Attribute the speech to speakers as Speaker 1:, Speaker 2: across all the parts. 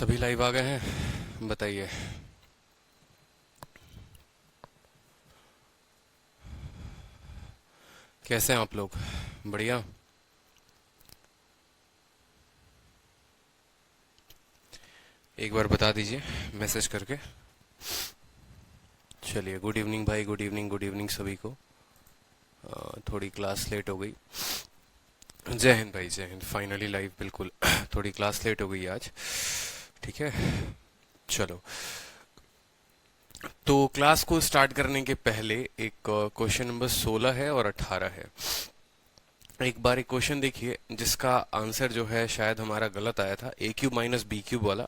Speaker 1: सभी लाइव आ गए हैं, बताइए। कैसे हैं आप लोग? बढ़िया। एक बार बता दीजिए मैसेज करके। चलिए, गुड इवनिंग भाई, गुड इवनिंग, गुड इवनिंग सभी को। थोड़ी क्लास लेट हो गई। जय हिंद भाई, जय हिंद। फाइनली लाइव, बिल्कुल। थोड़ी क्लास लेट हो गई आज, ठीक है। चलो, तो क्लास को स्टार्ट करने के पहले एक क्वेश्चन नंबर 16 है और 18 है। एक बार एक क्वेश्चन देखिए जिसका आंसर जो है शायद हमारा गलत आया था, ए क्यूब माइनस बी क्यूब वाला।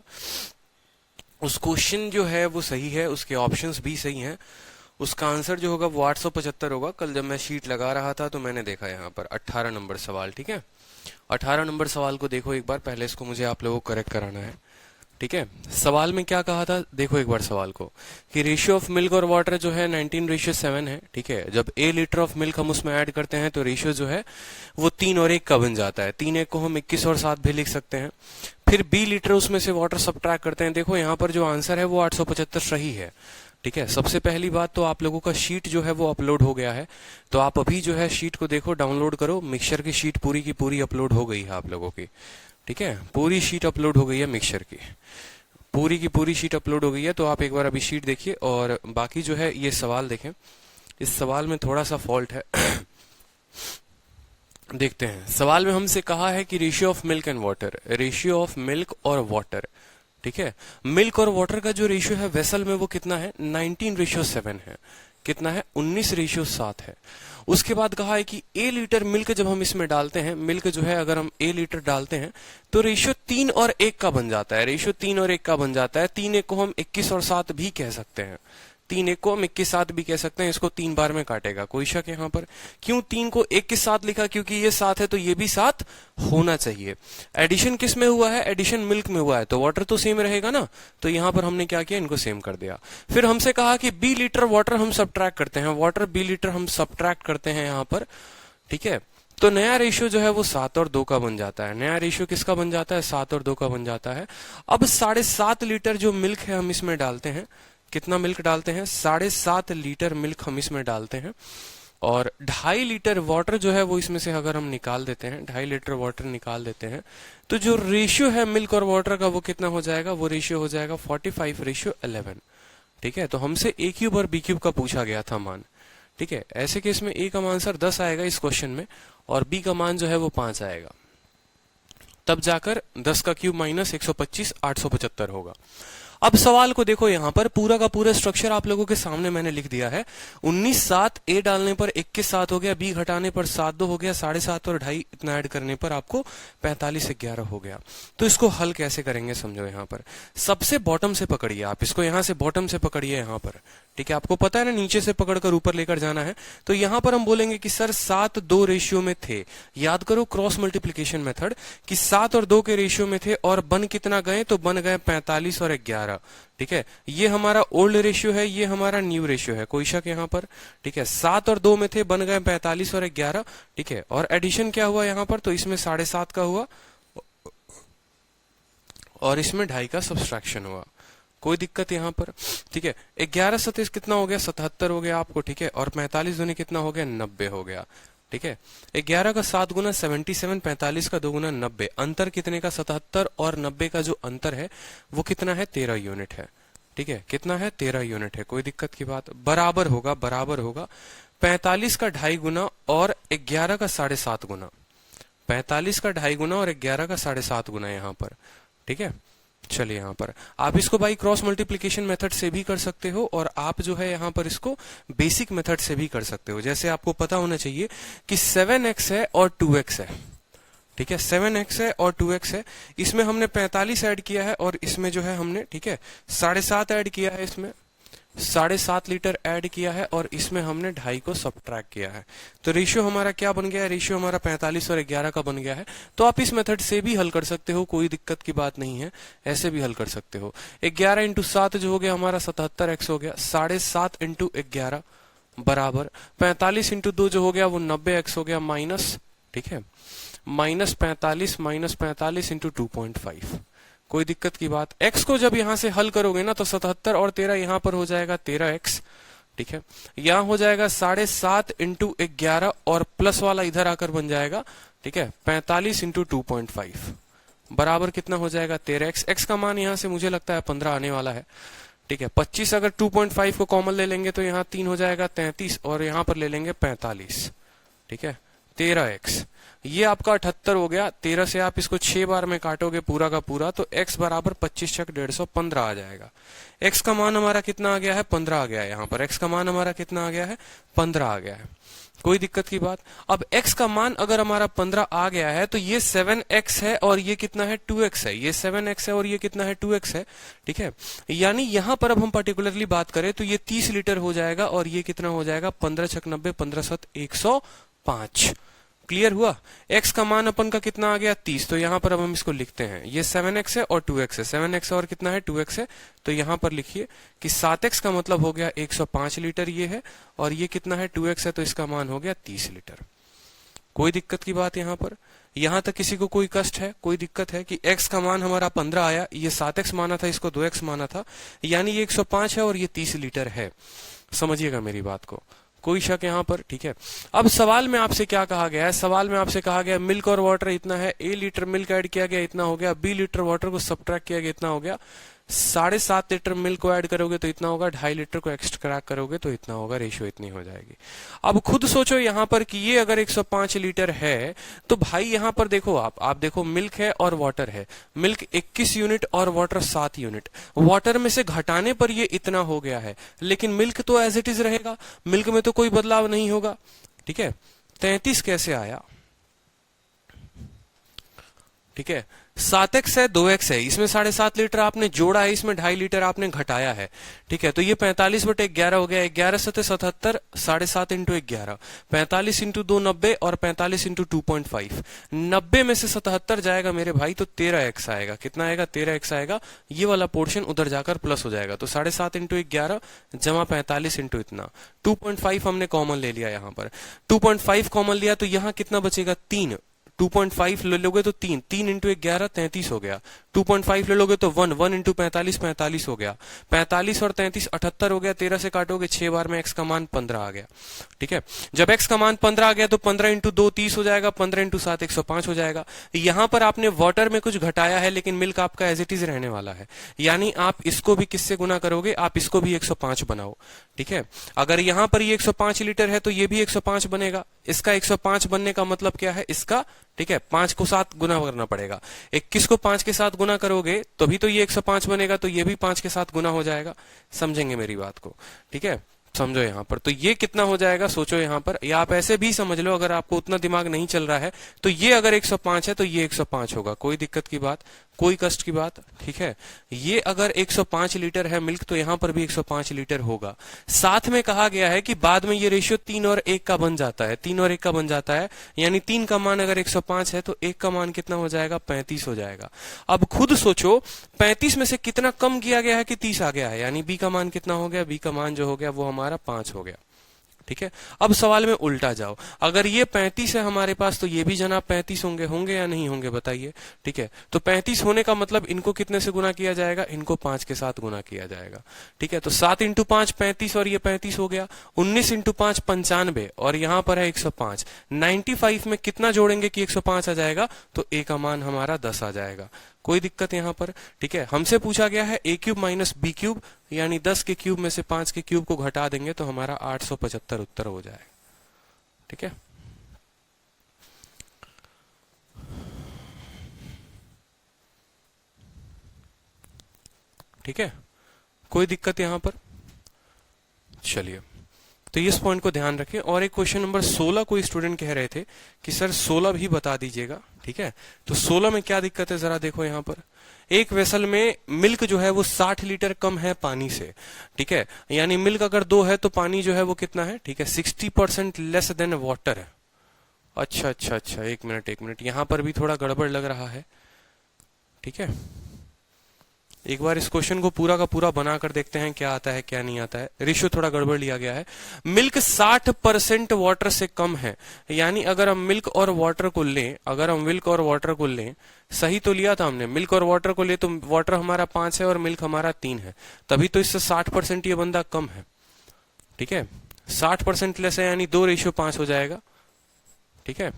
Speaker 1: उस क्वेश्चन जो है वो सही है, उसके ऑप्शंस भी सही हैं। उसका आंसर जो होगा वो 875 होगा। कल जब मैं शीट लगा रहा था तो मैंने देखा यहाँ पर 18 नंबर सवाल, ठीक है। 18 नंबर सवाल को देखो एक बार, पहले इसको मुझे आप लोगों को करेक्ट कराना है, ठीक है। सवाल में क्या कहा था, देखो एक बार सवाल को, कि रेशियो ऑफ मिल्क और वाटर जो है 19:7 है, ठीक है। जब ए लीटर ऑफ मिल्क हम उसमें ऐड करते हैं तो रेशियो जो है वो 3 और 1 का बन जाता है। 3 1 को हम 21 और 7 भी लिख सकते हैं। फिर बी लीटर उसमें से वाटर सब्ट्रैक्ट करते हैं। देखो यहाँ पर जो आंसर है वो 875 सही है, ठीक है। सबसे पहली बात तो आप लोगों का शीट जो है वो अपलोड हो गया है, तो आप अभी जो है शीट को देखो, डाउनलोड करो। मिक्सचर की शीट पूरी की पूरी अपलोड हो गई है आप लोगों की, ठीक है। पूरी शीट अपलोड हो गई है, मिक्सचर की पूरी पूरी शीट अपलोड हो गई है। तो आप एक बार अभी शीट देखिए और बाकी जो है ये सवाल देखें। इस सवाल में थोड़ा सा फॉल्ट है। देखते हैं। सवाल में हमसे कहा है कि ratio of milk and water, ratio of milk और वाटर, ठीक है। मिल्क और वाटर का जो रेशियो है वेसल में वो कितना है, 19:7 है। कितना है, 19:7 है। उसके बाद कहा है कि ए लीटर मिल्क जब हम इसमें डालते हैं, मिल्क जो है अगर हम ए लीटर डालते हैं तो रेशियो 3 और 1 का बन जाता है। रेशियो 3 और 1 का बन जाता है। 3 1 को हम 21 और 7 भी कह सकते हैं। 3 1 को हम 21 7 भी कह सकते हैं। इसको 3 बार में काटेगा, कोई शक यहाँ पर? क्यों 3 को 1 के साथ लिखा, क्योंकि ये 7 है तो ये भी 7 होना चाहिए। एडिशन किस में हुआ है, एडिशन मिल्क में हुआ है, तो वाटर तो सेम रहेगा ना। तो यहां पर हमने क्या किया, इनको सेम कर दिया। फिर हमसे कहा कि बी लीटर वाटर हम सब्ट्रैक्ट करते हैं, वाटर बी लीटर हम सब्ट्रैक्ट करते हैं यहां पर, ठीक है। तो नया रेशियो जो है वो 7 और 2 का बन जाता है। नया रेशियो किसका बन जाता है, 7 और 2 का बन जाता है। अब 7.5 लीटर जो मिल्क है हम इसमें डालते हैं। कितना मिल्क डालते हैं, 7.5 लीटर मिल्क हम इसमें डालते हैं। और 2.5 लीटर वाटर जो है वो इसमें से अगर हम निकाल देते हैं, 2.5 लीटर वाटर निकाल देते हैं, तो जो रेशियो है मिल्क और वाटर का वो कितना हो जाएगा, वो रेशियो हो जाएगा 45:11, ठीक है। तो हमसे ए क्यूब और बी क्यूब का पूछा गया था मान, ठीक है। ऐसे केस में ए का आंसर 10 आएगा इस क्वेश्चन में, और बी का मान जो है वो 5 आएगा। तब जाकर 10 का क्यूब माइनस 125 875 होगा। अब सवाल को देखो, यहां पर पूरा का पूरा स्ट्रक्चर आप लोगों के सामने मैंने लिख दिया है। 19 7 ए डालने पर 21 7 हो गया, बी घटाने पर 7 2 हो गया, 7.5 और 2.5 इतना ऐड करने पर आपको 45 11 हो गया। तो इसको हल कैसे करेंगे समझो। यहाँ पर सबसे बॉटम से पकड़िए आप इसको, यहां से बॉटम से पकड़िए यहाँ पर, ठीक है। आपको पता है ना नीचे से पकड़कर ऊपर लेकर जाना है। तो यहां पर हम बोलेंगे कि सर 7 2 रेशियो में थे। याद करो क्रॉस मल्टीप्लीकेशन मेथड, कि 7 और 2 के रेशियो में थे और बन कितना गए, तो बन गए 45 और 11, ठीक है। ये हमारा ओल्ड रेशियो है, ये हमारा न्यू रेशियो है, कोई शक यहाँ पर, ठीक है। 7 और 2 में थे, बन गए 45 और 11, ठीक है। और एडिशन क्या हुआ यहाँ पर, तो इसमें 7.5 का हुआ और इसमें 2.5 का सब्सट्रैक्शन हुआ, कोई दिक्कत यहाँ पर, ठीक है। 11 सतीश कितना हो गया, 77 हो गया आपको, ठीक है। और 45 दूनी कितना हो गया, 90 हो गया, ठीक है। 11 का 7 गुना 77, 45 का 2 गुना 90, अंतर कितने का, 77 और 90 का जो अंतर है वो कितना है, 13 यूनिट है, ठीक है। कितना है, 13 यूनिट है, कोई दिक्कत की बात। बराबर होगा, बराबर होगा 45 का 2.5 गुना और 11 का 7.5 गुना, 45 का 2.5 गुना और 11 का 7.5 गुना यहाँ पर, ठीक है। चलिए यहाँ पर आप इसको बाई क्रॉस मल्टीप्लिकेशन मेथड से भी कर सकते हो, और आप जो है यहाँ पर इसको बेसिक मेथड से भी कर सकते हो। जैसे आपको पता होना चाहिए कि 7x है और 2x है, ठीक है। 7x है और 2x है, इसमें हमने 45 ऐड किया है और इसमें जो है हमने, ठीक है, 7.5 ऐड किया है, इसमें 7.5 लीटर ऐड किया है और इसमें हमने 2.5 को सब्ट्रैक्ट किया है। तो रेशियो हमारा क्या बन गया है, रेशियो हमारा 45 और 11 का बन गया है। तो आप इस मेथड से भी हल कर सकते हो, कोई दिक्कत की बात नहीं है, ऐसे भी हल कर सकते हो। 11 × 7 जो हो गया हमारा 77x हो गया, 7.5 × 11 बराबर 45 × 2 जो हो गया वो 90x हो गया, माइनस, ठीक है, -45 × 2.5, कोई दिक्कत की बात। x को जब यहां से हल करोगे ना तो 77 और 13 यहां पर हो जाएगा 13x, ठीक है। यहां हो जाएगा 7.5 इंटू 11 और प्लस वाला इधर आकर बन जाएगा, ठीक है, 45 इंटू 2.5 बराबर कितना हो जाएगा 13x। x का मान यहां से मुझे लगता है 15 आने वाला है, ठीक है। 25 अगर 2.5 को कॉमन ले लेंगे तो यहाँ 3 हो जाएगा 33 और यहां पर ले लेंगे 45, ठीक है। 13x ये आपका 78 हो गया। 13 से आप इसको 6 बार में काटोगे पूरा का पूरा तो x बराबर 25 छक 150 आ जाएगा। x का मान हमारा कितना आ गया है 15 आ गया है। यहाँ पर x का मान हमारा कितना आ गया है 15 आ गया है। कोई दिक्कत की बात। अब x का मान अगर हमारा 15 आ गया है तो ये 7x है और ये कितना है 2x है। ये 7x है और ये कितना है 2x है, ठीक है। यानी यहां पर अब हम पर्टिकुलरली बात करें तो ये 30 लीटर हो जाएगा और ये कितना हो जाएगा 15 छक 90 15 7 105। क्लियर हुआ। x का मान अपन का कितना आ गया 30, तो यहां पर अब हम इसको लिखते हैं। ये 7x है और 2x है। 7x और कितना है 2x है, तो यहां पर लिखिए कि 7x का मतलब हो गया 105 लीटर ये है और ये कितना है 2x है, तो इसका मान हो गया 30 लीटर। कोई दिक्कत की बात यहां पर। यहां तक किसी को कोई कष्ट है, कोई दिक्कत है कि x का मान हमारा 15 आया, ये 7x माना था, इसको 2x माना था, यानी ये 105 है और ये 30 लीटर है। समझिएगा मेरी बात को, कोई शक यहाँ पर, ठीक है। अब सवाल में आपसे क्या कहा गया है, सवाल में आपसे कहा गया मिल्क और वाटर इतना है, a लीटर मिल्क ऐड किया गया इतना हो गया, b लीटर वाटर को सब्ट्रैक्ट किया गया इतना हो गया, 7.5 लीटर मिल्क को ऐड करोगे तो इतना होगा, 2.5 लीटर को एक्सट्रैक्ट करोगे तो इतना होगा, रेशियो इतनी हो जाएगी। अब खुद सोचो यहाँ पर कि ये अगर 105 लीटर है तो भाई यहाँ पर देखो आप देखो मिल्क है और वाटर है। मिल्क 21 यूनिट और वाटर 7 यूनिट। वाटर में से घटाने पर ये इतना हो गया है, लेकिन मिल्क तो एज इट इज रहेगा, मिल्क में तो कोई बदलाव नहीं होगा, ठीक है। 33 कैसे आया, ठीक है। 7x है 2x है, इसमें 7.5 लीटर आपने जोड़ा है, इसमें 2.5 लीटर आपने घटाया है, ठीक है। तो ये 45/11 हो गया। 11 सते 77, 7.5 इंटू 11, 45 इंटू 2 90 और 45 इंटू 2.5। 90 में से 77 जाएगा मेरे भाई तो 13x आएगा। कितना आएगा 13x आएगा। ये वाला पोर्शन उधर जाकर प्लस हो जाएगा, तो 7.5 इंटू 11 जमा 45 इंटू इतना 2.5 हमने कॉमन ले लिया। यहाँ पर 2.5 कॉमन लिया तो यहाँ कितना बचेगा 3। 2.5 ले लोगे तो 3 इंटू 11 33 हो गया। 2.5 ले लोगे तो 1 इंटू 45 45 हो गया। 45 और 33 78 हो गया। 13 से काटोगे 6 बार में x का मान 15 आ गया, ठीक है। जब x का मान 15 आ गया तो 15 इंटू 2 30 हो जाएगा, 15 इंटू 7 105 हो जाएगा। यहां पर आपने वाटर में कुछ घटाया है लेकिन मिल्क आपका एज इट इज रहने वाला है, यानी आप इसको भी किससे गुना करोगे, आप इसको भी 105 बनाओ, ठीक है। अगर यहां पर ये 105 लीटर है तो ये भी 105 बनेगा। इसका 105 बनने का मतलब क्या है इसका, ठीक है, 5 को 7 गुना करना पड़ेगा। 21 को 5 के साथ गुना करोगे तभी तो ये 105 बनेगा, तो ये भी 5 के साथ गुना हो जाएगा। समझेंगे मेरी बात को, ठीक है। समझो यहाँ पर तो ये कितना हो जाएगा, सोचो यहाँ पर, या आप ऐसे भी समझ लो अगर आपको उतना दिमाग नहीं चल रहा है तो ये अगर 105 है तो ये 105 होगा। कोई दिक्कत की बात, कोई कष्ट की बात, ठीक है। ये अगर 105 लीटर है मिल्क तो यहाँ पर भी 105 लीटर होगा। साथ में कहा गया है कि बाद में ये रेशियो 3 और 1 का बन जाता है, 3 और 1 का बन जाता है, यानी 3 का मान अगर 105 है तो 1 का मान कितना हो जाएगा 35 हो जाएगा। अब खुद सोचो 35 में से कितना कम किया गया है कि 30 आ गया है, यानी बी का मान कितना हो गया, बी का मान जो हो गया वो हमारा 5 हो गया, ठीक है। अब सवाल में उल्टा जाओ, अगर ये 35 है हमारे पास तो ये भी जनाब 35 होंगे या नहीं होंगे बताइए, ठीक है। तो 35 होने का मतलब इनको कितने से गुना किया जाएगा, इनको 5 के साथ गुना किया जाएगा, ठीक है। तो 7 इंटू 5 35 और ये 35 हो गया। 19 इंटू 5 95 और यहां पर है 105। 95 में कितना जोड़ेंगे कि 105 आ जाएगा, तो a का मान हमारा 10 आ जाएगा। कोई दिक्कत यहां पर, ठीक है। हमसे पूछा गया है a cube minus B cube, यानी 10 के क्यूब में से 5 के क्यूब को घटा देंगे तो हमारा 875 उत्तर हो जाएगा, ठीक है। ठीक है, कोई दिक्कत यहां पर। चलिए तो इस पॉइंट को ध्यान रखें। और एक क्वेश्चन नंबर 16 कोई स्टूडेंट कह रहे थे कि सर 16 भी बता दीजिएगा, ठीक है। तो 16 में क्या दिक्कत है जरा देखो यहाँ पर। एक वेसल में मिल्क जो है वो 60 लीटर कम है पानी से, ठीक है। यानी मिल्क अगर 2 है तो पानी जो है वो कितना है, ठीक है, 60% लेस देन वाटर है। अच्छा, एक मिनट, यहां पर भी थोड़ा गड़बड़ लग रहा है, ठीक है। एक बार इस क्वेश्चन को पूरा का पूरा बना कर देखते हैं क्या आता है क्या नहीं आता है। रेशियो थोड़ा गड़बड़ लिया गया है। मिल्क 60% वाटर से कम है, यानी अगर हम मिल्क और वाटर को लें, अगर हम मिल्क और वाटर को लें, सही तो लिया था हमने, मिल्क और वाटर को ले तो वाटर हमारा 5 है और मिल्क हमारा 3 है, तभी तो इससे 60% ये बंदा कम है। ठीक है, 60% लेस है यानी 2:5 हो जाएगा। ठीक है,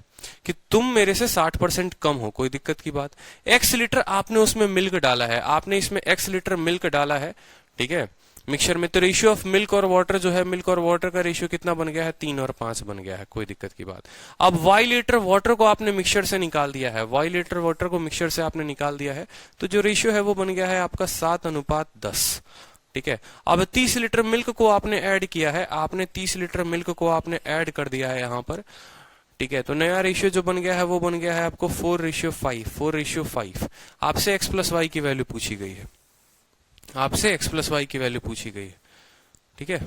Speaker 1: कि तुम मेरे से 60% कम हो, कोई दिक्कत की बात। x लीटर आपने उसमें मिल्क डाला है, आपने इसमें x लीटर मिल्क डाला है, ठीक है, मिक्सचर में, तो रेशियो ऑफ मिल्क और वाटर जो है, मिल्क और वाटर का रेशियो कितना बन गया है, 3 और 5 बन गया है, कोई दिक्कत की बात। अब y लीटर वाटर को आपने मिक्सचर से निकाल दिया है, y लीटर वाटर को मिक्सचर से आपने निकाल दिया है, तो जो रेशियो है वो बन गया है आपका 7:10। ठीक है, अब 30 लीटर मिल्क को आपने ऐड किया है, आपने 30 लीटर मिल्क को आपने ऐड कर दिया है यहां पर। ठीक है, तो नया रेशियो जो बन गया है वो बन गया है आपको 4:5, 4:5। आपसे x प्लस वाई की वैल्यू पूछी गई है, आपसे x प्लस वाई की वैल्यू पूछी गई है। ठीक है,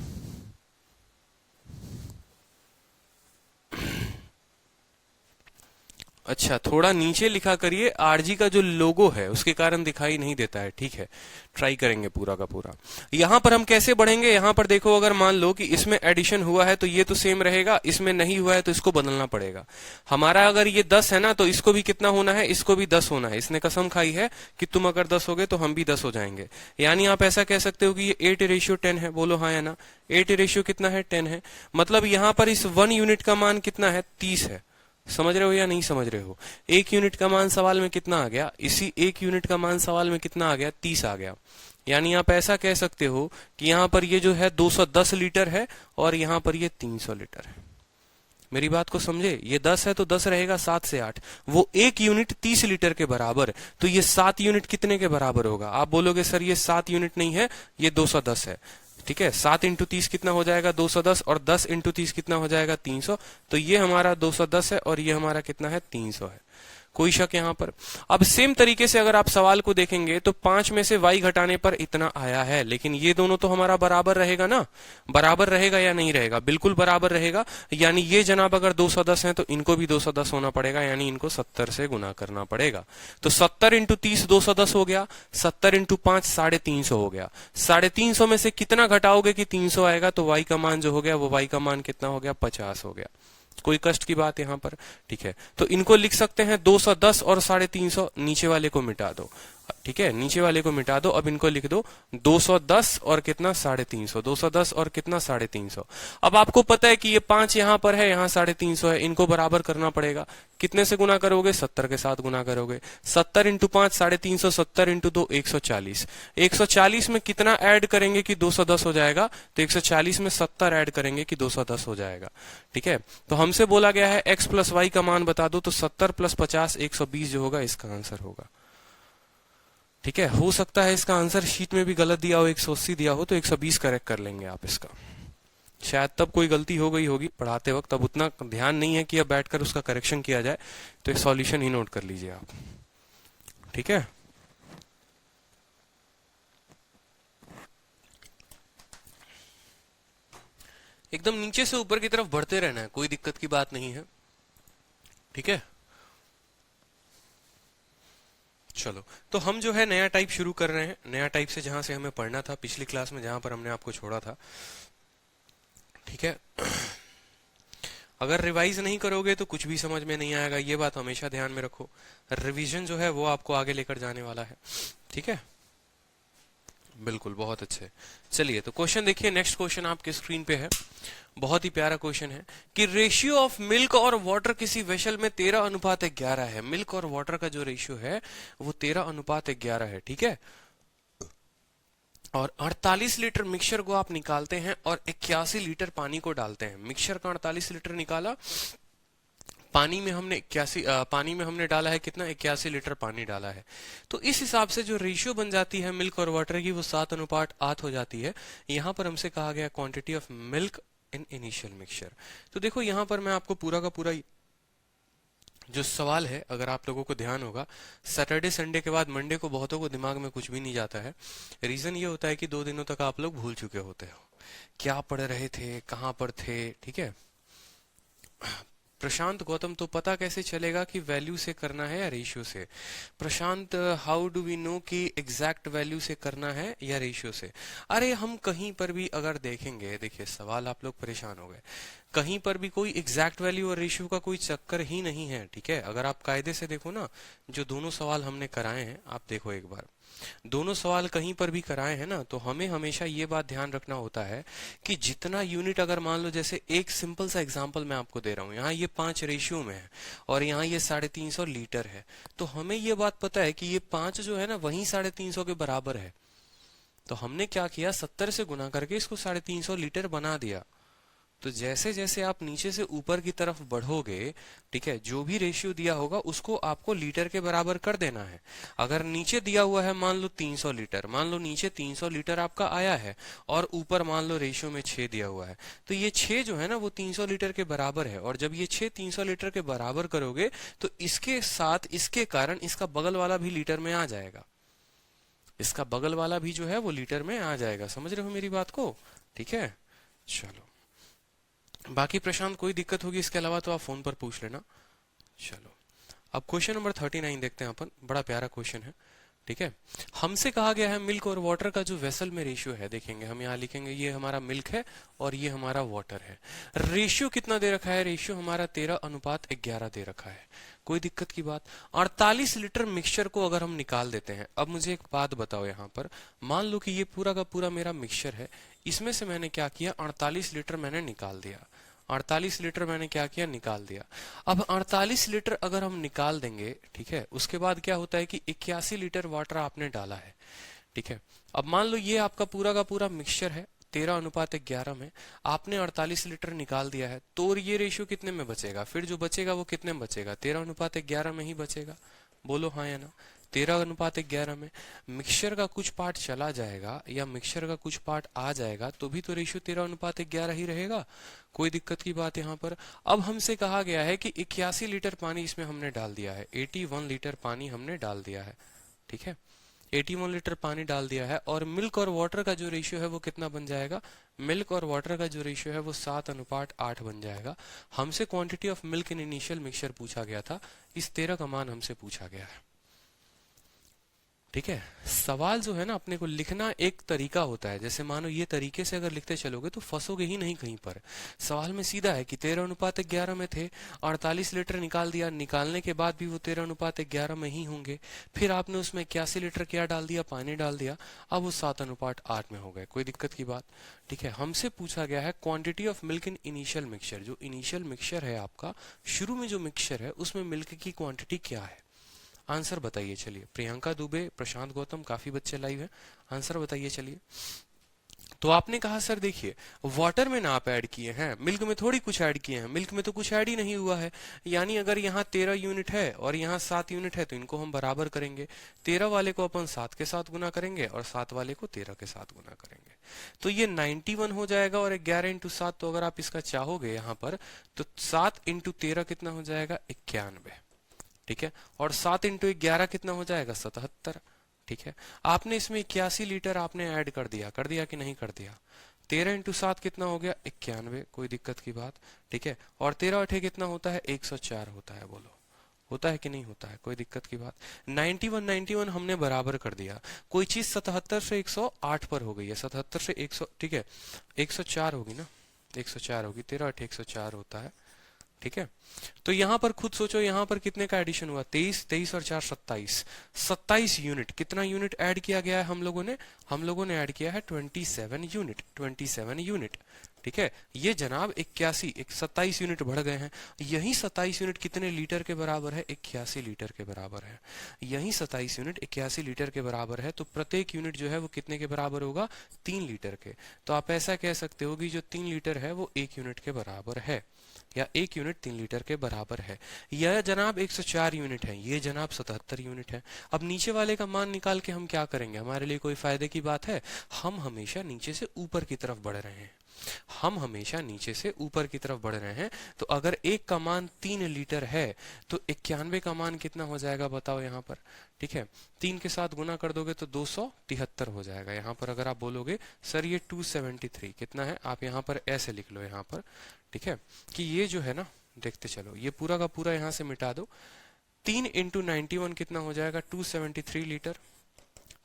Speaker 1: अच्छा थोड़ा नीचे लिखा करिए, आरजी का जो लोगो है उसके कारण दिखाई नहीं देता है। ठीक है, ट्राई करेंगे पूरा का पूरा। यहां पर हम कैसे बढ़ेंगे, यहां पर देखो, अगर मान लो कि इसमें एडिशन हुआ है तो ये तो सेम रहेगा, इसमें नहीं हुआ है तो इसको बदलना पड़ेगा। हमारा अगर ये 10 है ना, तो इसको भी कितना होना है, इसको भी 10 होना है। इसने कसम खाई है कि तुम अगर 10 होगे तो हम भी 10 हो जाएंगे। यानी आप ऐसा कह सकते हो कि ये 8:10 है, बोलो हाँ या ना। 8 कितना है, 10 है। मतलब यहां पर इस 1 यूनिट का मान कितना है, 30 है। समझ रहे हो या नहीं समझ रहे हो। 1 यूनिट का मान सवाल में कितना आ गया, इसी 1 यूनिट का मान सवाल में कितना आ गया, 30 आ गया। यानी आप ऐसा कह सकते हो कि यहां पर ये जो है 210 लीटर है और यहां पर ये 300 लीटर है। मेरी बात को समझे, ये 10 है तो 10 रहेगा 7 से 8, वो 1 यूनिट 30 लीटर के बराबर, तो ये 7 यूनिट कितने के बराबर होगा। आप बोलोगे सर ये 7 यूनिट नहीं है, ये 210 है। ठीक है, 7 × 30 कितना हो जाएगा, 210, और 10 × 30 कितना हो जाएगा, 300। तो ये हमारा 210 है और ये हमारा कितना है, 300 है। कोई शक यहां पर। अब सेम तरीके से अगर आप सवाल को देखेंगे तो 5 में से y घटाने पर इतना आया है, लेकिन ये दोनों तो हमारा बराबर रहेगा ना, बराबर रहेगा या नहीं रहेगा, बिल्कुल बराबर रहेगा। यानी ये जनाब अगर 210 है तो इनको भी 210 होना पड़ेगा, यानी इनको 70 से गुना करना पड़ेगा। तो 70 × 30 210 हो गया, 70 × 5 350 हो गया। 350 में से कितना घटाओगे कि 300 आएगा, तो y का मान जो हो गया वो y का मान कितना हो गया, 50 हो गया। कोई कष्ट की बात यहां पर। ठीक है, तो इनको लिख सकते हैं 210 और 350, नीचे वाले को मिटा दो। ठीक है, नीचे वाले को मिटा दो। अब इनको लिख दो 210 और कितना, 350, 210 और कितना, 350। अब आपको पता है कि ये 5 यहां पर है, यहां 350 है, इनको बराबर करना पड़ेगा। कितने से गुना करोगे, 70 के साथ गुना करोगे। 70 × 5 350, 70 × 2 140। 140 में कितना ऐड करेंगे कि 210 हो जाएगा, तो 140 में 70 ऐड करेंगे कि 210 हो जाएगा। ठीक है, तो हमसे बोला गया है x प्लस वाई का मान बता दो, तो 70 + 50 120 जो होगा इसका आंसर होगा। ठीक है, हो सकता है इसका आंसर शीट में भी गलत दिया हो, 180 दिया हो, तो 120 करेक्ट कर लेंगे आप इसका। शायद तब कोई गलती हो गई होगी पढ़ाते वक्त, अब उतना ध्यान नहीं है कि अब बैठकर उसका करेक्शन किया जाए, तो एक सॉल्यूशन ही नोट कर लीजिए आप। ठीक है, एकदम नीचे से ऊपर की तरफ बढ़ते रहना है, कोई दिक्कत की बात नहीं है। ठीक है, चलो तो हम जो है नया टाइप शुरू कर रहे हैं, नया टाइप से जहां से हमें पढ़ना था पिछली क्लास में, जहां पर हमने आपको छोड़ा था। ठीक है, अगर रिवाइज नहीं करोगे तो कुछ भी समझ में नहीं आएगा, ये बात हमेशा ध्यान में रखो। रिवीजन जो है वो आपको आगे लेकर जाने वाला है। ठीक है, बिल्कुल, बहुत अच्छे। चलिए तो क्वेश्चन देखिए, नेक्स्ट क्वेश्चन आपके स्क्रीन पे है, बहुत ही प्यारा क्वेश्चन है कि रेशियो ऑफ मिल्क और वाटर किसी वेसल में 13:11 है। मिल्क और वाटर का जो रेशियो है वो 13:11 है। ठीक है, और 48 लीटर मिक्सचर को आप निकालते हैं और 81 लीटर पानी को डालते हैं। मिक्सचर का 48 लीटर निकाला, पानी में हमने डाला है कितना, 81 लीटर पानी डाला है। तो इस हिसाब से जो रेशियो बन जाती है मिल्क और वाटर की, वो 7:8 हो जाती है। यहां पर हमसे कहा गया quantity of milk in initial mixture. तो देखो यहां पर मैं आपको पूरा का पूरा जो सवाल है, अगर आप लोगों को ध्यान होगा, सैटरडे संडे के बाद मंडे को बहुतों को दिमाग में कुछ भी नहीं जाता है। रीजन ये होता है कि 2 दिनों तक आप लोग भूल चुके होते हो क्या पढ़ रहे थे, कहां पर थे। ठीक है, प्रशांत गौतम, तो पता कैसे चलेगा कि वैल्यू से करना है या रेशियो से? प्रशांत, हाउ डू वी नो कि एग्जैक्ट वैल्यू से करना है या रेशियो से? अरे हम कहीं पर भी अगर देखेंगे, देखिए सवाल आप लोग परेशान हो गए, कहीं पर भी कोई एग्जैक्ट वैल्यू और रेशियो का कोई चक्कर ही नहीं है, ठीक है। अगर आप कायदे से देखो ना, जो दोनों सवाल हमने कराए हैं, आप देखो एक बार, दोनों सवाल कहीं पर भी कराए हैं ना, तो हमें हमेशा ये बात ध्यान रखना होता है कि जितना यूनिट, अगर मान लो जैसे एक सिंपल सा एग्जांपल मैं आपको दे रहा हूँ, यहाँ ये 5 रेशियो में है और यहाँ ये 350 लीटर है, तो हमें ये बात पता है कि ये 5 जो है ना वही 350 के बराबर है। तो हमने क्या किया, 70 से गुना करके इसको 350 लीटर बना दिया। तो जैसे जैसे आप नीचे से ऊपर की तरफ बढ़ोगे, ठीक है, जो भी रेशियो दिया होगा उसको आपको लीटर के बराबर कर देना है। अगर नीचे दिया हुआ है मान लो 300 लीटर, मान लो नीचे 300 लीटर आपका आया है और ऊपर मान लो रेशियो में 6 दिया हुआ है, तो ये 6 जो है ना वो 300 लीटर के बराबर है। और जब ये 6 300 लीटर के बराबर करोगे तो इसके साथ इसके कारण इसका बगल वाला भी लीटर में आ जाएगा, इसका बगल वाला भी जो है वो लीटर में आ जाएगा। समझ रहे हो मेरी बात को? ठीक है, चलो बाकी प्रशांत कोई दिक्कत होगी इसके अलावा तो आप फोन पर पूछ लेना। चलो अब क्वेश्चन नंबर 39 देखते हैं अपन, बड़ा प्यारा क्वेश्चन है, ठीक है। हमसे कहा गया है मिल्क और वाटर का जो वेसल में रेशियो है, देखेंगे हम यहाँ लिखेंगे ये हमारा मिल्क है और ये हमारा वाटर है। रेशियो कितना दे रखा है? रेशियो हमारा 13:11 दे रखा है। कोई दिक्कत की बात? 48 लीटर मिक्सचर को अगर हम निकाल देते हैं, अब मुझे एक बात बताओ, यहाँ पर मान लो कि ये पूरा का पूरा मेरा मिक्सचर है, इसमें से मैंने क्या किया, 48 लीटर मैंने निकाल दिया। 48 लीटर मैंने क्या किया, निकाल दिया। अब 48 लीटर अगर हम निकाल देंगे, ठीक है, उसके बाद क्या होता है कि 81 लीटर वाटर आपने डाला है, ठीक है। अब मान लो ये आपका पूरा का पूरा मिक्सचर है, 13:11 में आपने 48 लीटर निकाल दिया है, तो ये रेशियो कितने में बचेगा? फिर जो बचेगा वो कितने में बचेगा? 13:11 में ही बचेगा। बोलो हाँ या ना? 13:11 में मिक्सचर का कुछ पार्ट चला जाएगा या मिक्सचर का कुछ पार्ट आ जाएगा तो भी तो रेशियो 13:11 ही रहेगा। कोई दिक्कत की बात यहाँ पर? अब हमसे कहा गया है कि 81 लीटर पानी इसमें हमने डाल दिया है, 81 लीटर पानी हमने डाल दिया है, ठीक है, 81 लीटर पानी डाल दिया है। और मिल्क और वाटर का जो रेशियो है वो कितना बन जाएगा? मिल्क और वाटर का जो रेशियो है वो 7:8 बन जाएगा। हमसे quantity of milk in initial mixture पूछा गया था, इस 13 का मान हमसे पूछा गया है, ठीक है। सवाल जो है ना अपने को लिखना एक तरीका होता है, जैसे मानो ये तरीके से अगर लिखते चलोगे तो फंसोगे ही नहीं कहीं पर। सवाल में सीधा है कि 13:11 में थे, 48 लीटर निकाल दिया, निकालने के बाद भी वो 13:11 में ही होंगे, फिर आपने उसमें 81 लीटर क्या डाल दिया, पानी डाल दिया, अब वो 7:8 में हो गए। कोई दिक्कत की बात? ठीक है। हमसे पूछा गया है quantity of milk in initial mixture, जो इनिशियल मिक्सचर है आपका, शुरू में जो मिक्सचर है उसमें मिल्क की क्वांटिटी क्या है? आंसर बताइए। चलिए प्रियंका दुबे, प्रशांत गौतम, काफी बच्चे लाइव हैं, आंसर बताइए। चलिए तो आपने कहा सर देखिए वाटर में ना आप ऐड किए हैं, मिल्क में थोड़ी कुछ ऐड किए हैं, मिल्क में तो कुछ ऐड ही नहीं हुआ है। यानी अगर यहाँ 13 यूनिट है और यहाँ 7 यूनिट है तो इनको हम बराबर करेंगे, 13 वाले को अपन 7 के साथ गुना करेंगे और 7 वाले को 13 के साथ गुना करेंगे, तो ये 91 हो जाएगा। और 11 इंटू 7, तो अगर आप इसका चाहोगे यहाँ पर तो 7 इंटू 13 कितना हो जाएगा? 91, ठीक है। और 7 इंटू 11 कितना हो जाएगा? 77, ठीक है। आपने इसमें 81 लीटर आपने ऐड कर दिया कि नहीं कर दिया? 13 इंटू 7 कितना हो गया? 91, कोई दिक्कत की बात? ठीक है। और 13 अठे कितना होता है? 104 होता है। बोलो होता है कि नहीं होता है? कोई दिक्कत की बात? 91 हमने बराबर कर दिया, कोई चीज 77 से 108 पर हो गई है, 77 से 100, ठीक है, 104 होगी ना, 104 होगी, 13 अठे 104 होता है, ठीक है। तो यहां पर खुद सोचो, यहां पर कितने का एडिशन हुआ? 23, 23 और 4 27, 27 यूनिट। कितना यूनिट ऐड किया गया है हम लोगों ने ऐड किया है 27 यूनिट, 27 यूनिट, ठीक है। ये जनाब 27 यूनिट बढ़ गए हैं। यही 27 यूनिट कितने लीटर के बराबर है? 81 लीटर के बराबर है। यही 27 यूनिट 81 लीटर के बराबर है, तो प्रत्येक यूनिट जो है वो कितने के बराबर होगा? 3 लीटर के। तो आप ऐसा कह सकते हो कि जो 3 लीटर है वो 1 यूनिट के बराबर है, या 1 यूनिट 3 लीटर के बराबर है। यह जनाब 104 यूनिट है, ये जनाब 77 यूनिट है। अब नीचे वाले का मान निकाल के हम क्या करेंगे? हमारे लिए कोई फायदे की बात है? हम हमेशा नीचे से ऊपर की तरफ बढ़ रहे हैं, हम हमेशा नीचे से ऊपर की तरफ बढ़ रहे हैं। तो अगर एक का मान 3 लीटर है तो 91 का मान कितना हो जाएगा बताओ यहाँ पर? ठीक है, 3 के साथ गुना कर दोगे तो 273 हो जाएगा। यहाँ पर अगर आप बोलोगे सर ये 273 कितना है, आप यहाँ पर ऐसे लिख लो यहाँ पर, ठीक है, कि ये जो है ना देखते चलो, ये पूरा का पूरा यहां से मिटा दो। 3 इंटू 91 कितना हो जाएगा? 273 लीटर।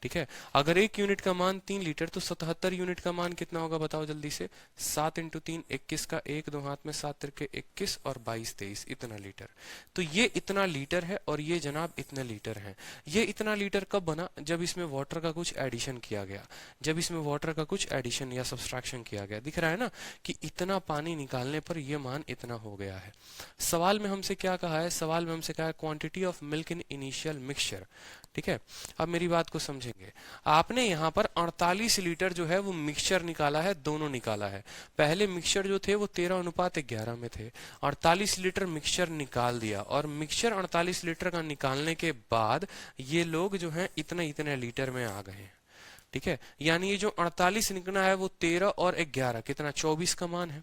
Speaker 1: ठीक है, अगर एक यूनिट का मान 3 लीटर तो 77 यूनिट का मान कितना होगा बताओ जल्दी से? 7 इंटू 3 21 का, एक दो हाथ में 7 तिरके 21 और 22 23, इतना लीटर। तो ये इतना लीटर है और ये जनाब इतना लीटर है। ये इतना लीटर कब बना? जब इसमें वाटर का कुछ एडिशन किया गया, जब इसमें वाटर का कुछ एडिशन या सब्सट्रैक्शन किया गया। दिख रहा है ना कि इतना पानी निकालने पर यह मान इतना हो गया है। सवाल में हमसे क्या कहा है? सवाल में हमसे कहा है quantity of milk in initial mixture. ठीक है, अब मेरी बात को समझेंगे। आपने यहाँ पर 48 लीटर जो है वो मिक्सचर निकाला है, दोनों निकाला है। पहले मिक्सचर जो थे वो 13:11 में थे। 48 लीटर मिक्सचर निकाल दिया और मिक्सचर 48 लीटर का निकालने के बाद ये लोग जो है इतने इतने लीटर में आ गए हैं। ठीक है, यानी ये जो 48 निकला है वो 13 और 11 कितना? 24 का मान है।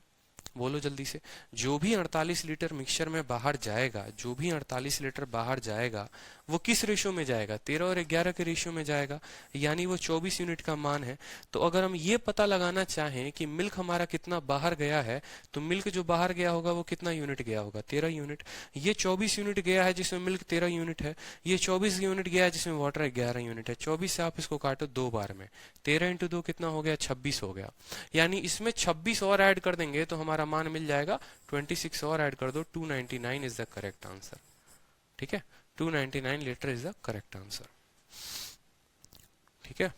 Speaker 1: बोलो जल्दी से। जो भी 48 लीटर मिक्सचर में बाहर जाएगा, जो भी 48 लीटर बाहर जाएगा वो किस रेशो में जाएगा? 13 और 11 के रेशो में जाएगा, यानी वो 24 यूनिट का मान है। तो अगर हम ये पता लगाना चाहें कि मिल्क हमारा कितना बाहर गया है, तो मिल्क जो बाहर गया होगा वो कितना यूनिट गया होगा? 13 यूनिट। ये 24 यूनिट गया है जिसमें मिल्क 13 यूनिट है। ये 24 यूनिट गया है जिसमें वाटर 11 यूनिट है। 24 से आप इसको काटो 2 बार में, 13 इंटू 2 कितना हो गया? 26 हो गया। यानी इसमें 26 और ऐड कर देंगे तो हमारा मान मिल जाएगा 26 और ऐड कर दो, 299 इज द करेक्ट आंसर। ठीक है, 299 litre is the correct answer. ठीक है,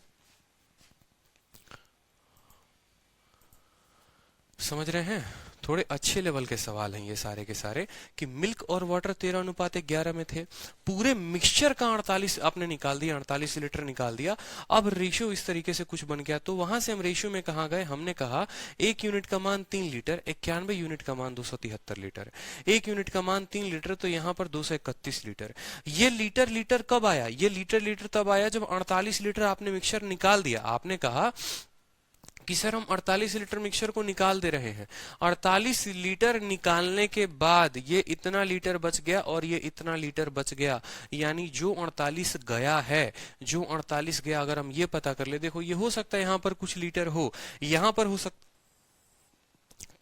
Speaker 1: समझ रहे हैं? थोड़े अच्छे लेवल के सवाल हैं ये सारे के सारे कि मिल्क और वाटर 13:11 में थे। पूरे मिक्सचर का 48 आपने निकाल दिया, 48 लीटर निकाल दिया। अब रेशियो इस तरीके से कुछ बन गया, तो वहां से हम रेशियो में कहा गए? हमने कहा 1 यूनिट का मान 3 लीटर, 91 यूनिट का मान 273 लीटर। 1 यूनिट का मान 3 लीटर तो यहाँ पर 231 लीटर। ये लीटर लीटर कब आया? ये लीटर लीटर तब आया जब 48 लीटर आपने मिक्सचर निकाल दिया। आपने कहा कि सर हम 48 लीटर मिक्सचर को निकाल दे रहे हैं। 48 लीटर निकालने के बाद ये इतना लीटर बच गया और ये इतना लीटर बच गया, यानी जो 48 गया है, जो 48 गया, अगर हम ये पता कर ले, देखो ये हो सकता है यहाँ पर कुछ लीटर हो, यहाँ पर हो सकता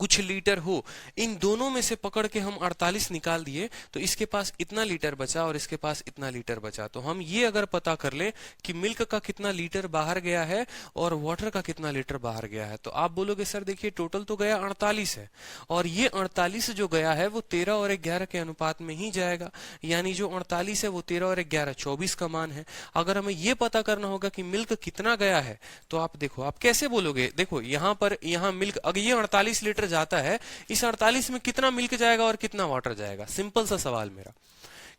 Speaker 1: कुछ लीटर हो, इन दोनों में से पकड़ के हम 48 निकाल दिए तो इसके पास इतना लीटर बचा और इसके पास इतना लीटर बचा। तो हम ये अगर पता कर ले कि मिल्क का कितना लीटर बाहर गया है और वाटर का कितना लीटर बाहर गया है, तो आप बोलोगे सर देखिए टोटल तो गया 48 है और ये 48 जो गया है वो 13 और 11 के अनुपात में ही जाएगा, यानी जो 48 है वो 13 और 11 24 का मान है। अगर हमें ये पता करना होगा कि मिल्क कितना गया है तो आप देखो आप कैसे बोलोगे? देखो यहाँ पर यहाँ मिल्क, अगर ये 48 लीटर जाता है, इस 48 में कितना मिल्क जाएगा और कितना वाटर जाएगा? सिंपल सा सवाल मेरा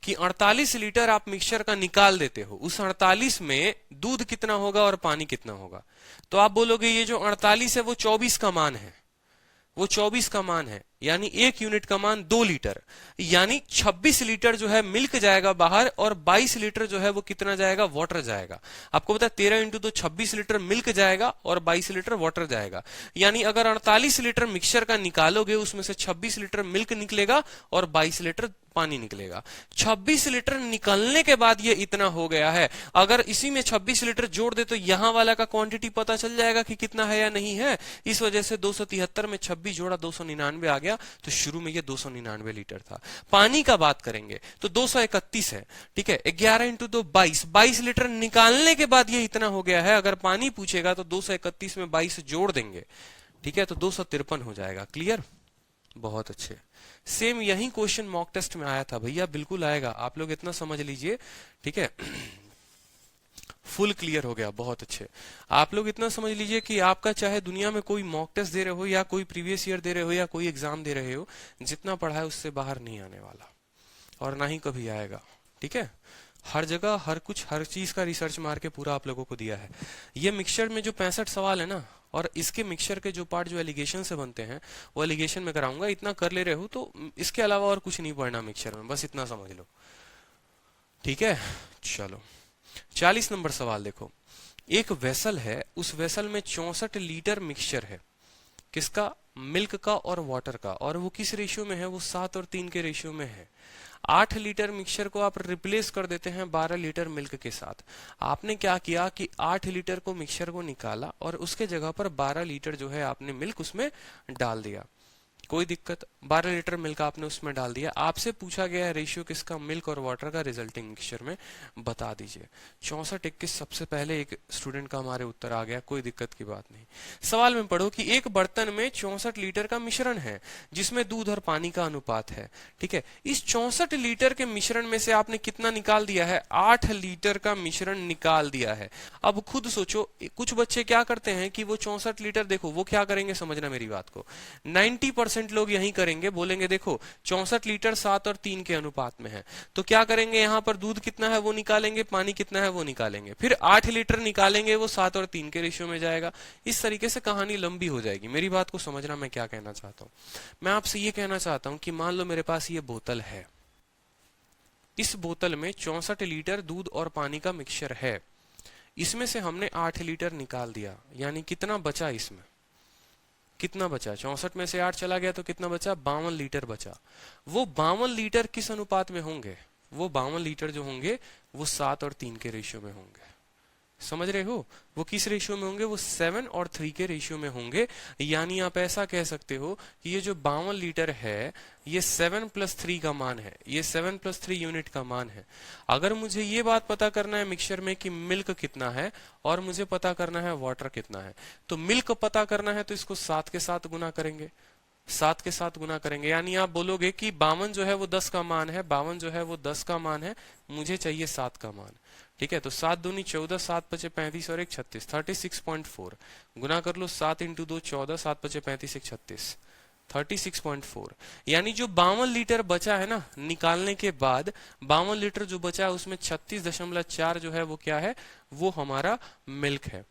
Speaker 1: कि 48 लीटर आप मिक्सचर का निकाल देते हो, उस 48 में दूध कितना होगा और पानी कितना होगा? तो आप बोलोगे ये जो 48 है वो 24 का मान है, वो 24 का मान है, यानी 1 यूनिट का मान 2 लीटर, यानी 26 लीटर जो है मिल्क जाएगा बाहर और 22 लीटर जो है वो कितना जाएगा? वाटर जाएगा। आपको पता है 13 इंटू 2 26 लीटर मिल्क जाएगा और 22 लीटर वाटर जाएगा, यानी अगर 48 लीटर मिक्सचर का निकालोगे उसमें से 26 लीटर मिल्क निकलेगा और 22 लीटर पानी निकलेगा। 26 लीटर निकलने के बाद ये इतना हो गया है। अगर इसी में 26 लीटर जोड़ दे तो यहां वाला का क्वांटिटी पता चल जाएगा कि कितना है या नहीं है। इस वजह से 273 में 26 जोड़ा 299 आ गया, तो शुरू में ये 299 लीटर था। पानी का बात करेंगे तो 231 है। ठीक है, 11 इंटू 2 22 लीटर निकालने के बाद ये इतना हो गया है। अगर पानी पूछेगा तो 231 में 22 जोड़ देंगे, ठीक है, तो 253 हो जाएगा। क्लियर? बहुत अच्छे। सेम यही क्वेश्चन मॉक टेस्ट में आया था भैया, बिल्कुल आएगा, आप लोग इतना समझ लीजिए। ठीक है, फुल क्लियर हो गया, बहुत अच्छे। आप लोग इतना समझ लीजिए कि आपका चाहे दुनिया में कोई मॉक टेस्ट दे रहे हो या कोई प्रीवियस ईयर दे रहे हो या कोई एग्जाम दे रहे हो, जितना पढ़ा है उससे बाहर नहीं आने वाला और ना ही कभी आएगा। ठीक है, हर जगह हर कुछ हर चीज का रिसर्च मार के पूरा आप लोगों को दिया है। ये मिक्सचर में जो 65 सवाल है ना, और इसके मिक्सचर के जो पार्ट जो एलिगेशन से बनते हैं वो एलिगेशन में कराऊंगा। इतना कर ले रहे हो तो इसके अलावा और कुछ नहीं पढ़ना मिक्सचर में, बस इतना समझ लो। ठीक है, चलो 40 नंबर सवाल देखो। एक वेसल है, उस वेसल में 64 लीटर मिक्सचर है। किसका? मिल्क का और वाटर का। और वो किस रेशियो में है? वो 7 और 3 के रेशियो में है। 8 लीटर मिक्सचर को आप रिप्लेस कर देते हैं 12 लीटर मिल्क के साथ। आपने क्या किया कि 8 लीटर को मिक्सचर को निकाला और उसके जगह पर 12 लीटर जो है आपने मिल्क उसमें डाल दिया। कोई दिक्कत, 12 लीटर मिल्क आपने उसमें डाल दिया, आपसे पूछा गया है रेशियो किसका, मिल्क और वाटर का, रिजल्टिंग मिक्सचर में बता दीजिए। 64-21 सबसे पहले एक स्टूडेंट का हमारे उत्तर आ गया, कोई दिक्कत की बात नहीं। सवाल में पढ़ो कि एक बर्तन में 64 लीटर का मिश्रण है जिसमें दूध और पानी का अनुपात है, ठीक है। इस 64 लीटर के मिश्रण में से आपने कितना निकाल दिया है, 8 लीटर का मिश्रण निकाल दिया है। अब खुद सोचो, कुछ बच्चे क्या करते हैं कि वो 64 लीटर, देखो वो क्या करेंगे, समझना मेरी बात को, 90% लोग यही करेंगे, बोलेंगे देखो 64 लीटर 7 और 3 के अनुपात में है, तो क्या करेंगे, यहां पर दूध कितना है वो निकालेंगे, पानी कितना है वो निकालेंगे, फिर 8 लीटर निकालेंगे, वो 7 और 3 के रेशियो में जाएगा। इस तरीके से कहानी लंबी हो जाएगी। मेरी बात को समझना, मैं क्या कहना चाहता हूं। मैं आपसे ये कहना चाहता हूं कि मान लो मेरे पास ये बोतल है, इस बोतल में 64 लीटर दूध और पानी का मिक्सचर है, इसमें से हमने 8 लीटर निकाल दिया, यानी कितना बचा, इसमें कितना बचा, 64 में से 8 चला गया तो कितना बचा, 52 लीटर बचा। वो 52 लीटर किस अनुपात में होंगे, वो 52 लीटर जो होंगे वो 7 और 3 के रेशियो में होंगे। समझ रहे हो, वो किस रेशियो में होंगे, वो 7 और 3 के रेशियो में होंगे। यानी आप ऐसा कह सकते हो कि ये जो 52 लीटर है ये 7 + 3 का मान है, ये 7 + 3 यूनिट का मान है। अगर मुझे ये बात पता करना है मिक्सचर में कि मिल्क कितना है और मुझे पता करना है वाटर कितना है, तो मिल्क पता करना है तो इसको 7 के साथ गुना करेंगे, 7 के साथ गुना करेंगे। यानी आप बोलोगे कि 52 जो है वो 10 का मान है, 52 जो है वो 10 का मान है, मुझे चाहिए 7 का मान, ठीक है। तो 7 दूनी 14, 7 × 5 = 35 और 1 36, 36.4 गुना कर लो, 7 × 2 14, 7 × 5 = 35, 1 36, 36.4। यानी जो 52 लीटर बचा है ना निकालने के बाद, 52 लीटर जो बचा है उसमें 36.4 जो है वो क्या है, वो हमारा मिल्क है,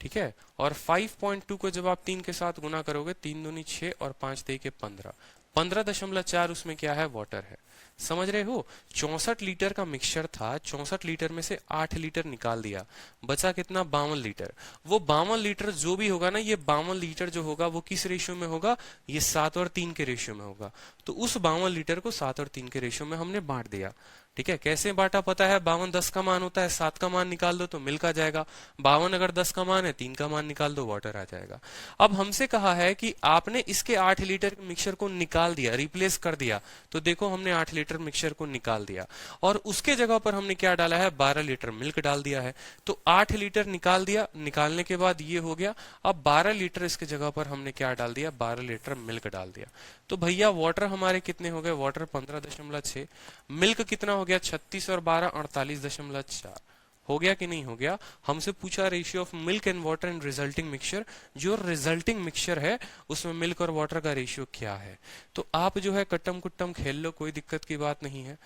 Speaker 1: ठीक है। और 5.2 को जब आप 3 के साथ गुना करोगे, 3 दूनी 6 और 5 3 के 15, 15.4 उसमें क्या है, वाटर है। समझ रहे हो, 64 लीटर का मिक्सचर था, 64 लीटर में से 8 लीटर निकाल दिया, बचा कितना, 52 लीटर। वो 52 लीटर जो भी होगा ना, ये 52 लीटर जो होगा वो किस रेशियो में होगा, ये 7 और 3 के रेशियो में होगा। तो उस 52 लीटर को 7 और 3 के रेशियो में हमने बांट दिया, ठीक है। कैसे बांटा पता है, 52 10 का मान होता है, 7 का मान निकाल दो तो मिल्क आ जाएगा, 52 अगर 10 का मान है, 3 का मान निकाल दो, वाटर आ जाएगा। अब हमसे कहा है कि आपने इसके 8 लीटर मिक्सचर को निकाल दिया, रिप्लेस कर दिया, तो देखो हमने 8 लीटर मिक्सचर को निकाल दिया और उसके जगह पर हमने क्या डाला है, 12 लीटर मिल्क डाल दिया है। तो 8 लीटर निकाल दिया, निकालने के बाद ये हो गया। अब 12 लीटर इसके जगह पर हमने क्या डाल दिया, 12 लीटर मिल्क डाल दिया। तो भैया वाटर हमारे कितने हो गए, वाटर 15.6, मिल्क कितना हो गया, 36 और 12 48.4 हो गया कि नहीं हो गया। हमसे पूछा ratio of milk and water and resulting mixture, जो रिजल्टिंग मिक्सचर है उसमें मिल्क और वाटर का रेशियो क्या है। तो आप जो है कट्टम कुट्टम खेल लो, कोई दिक्कत की बात नहीं है,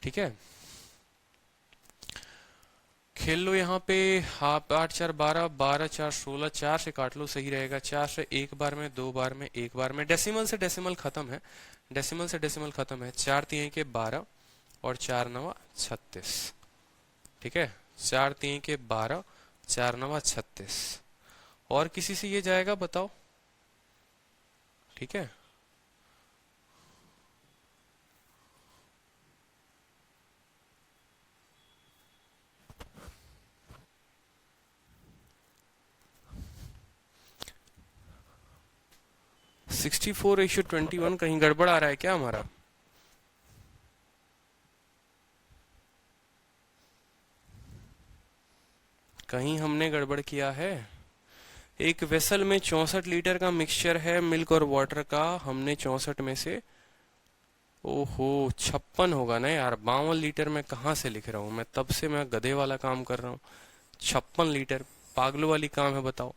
Speaker 1: ठीक है, खेल लो यहाँ पे। आप 8 4 12, 12 4 16, 4 से काट लो सही रहेगा, 4 से एक बार में, 2 बार में, एक बार में, डेसिमल से डेसिमल खत्म है, डेसिमल से डेसिमल खत्म है। 4 3 के 12 और 4 9 36, ठीक है, 4 3 के 12, 4 9 36। और किसी से ये जाएगा बताओ, ठीक है। सिक्सटी 4:21, कहीं गड़बड़ आ रहा है क्या हमारा, कहीं हमने गड़बड़ किया है। एक वेसल में 64 लीटर का मिक्सचर है मिल्क और वाटर का, हमने 64 में से, ओहो 56 होगा ना यार, 52 लीटर में कहाँ से लिख रहा हूं मैं, तब से मैं गधे वाला काम कर रहा हूँ। 56 लीटर पागलों वाली काम है, बताओ।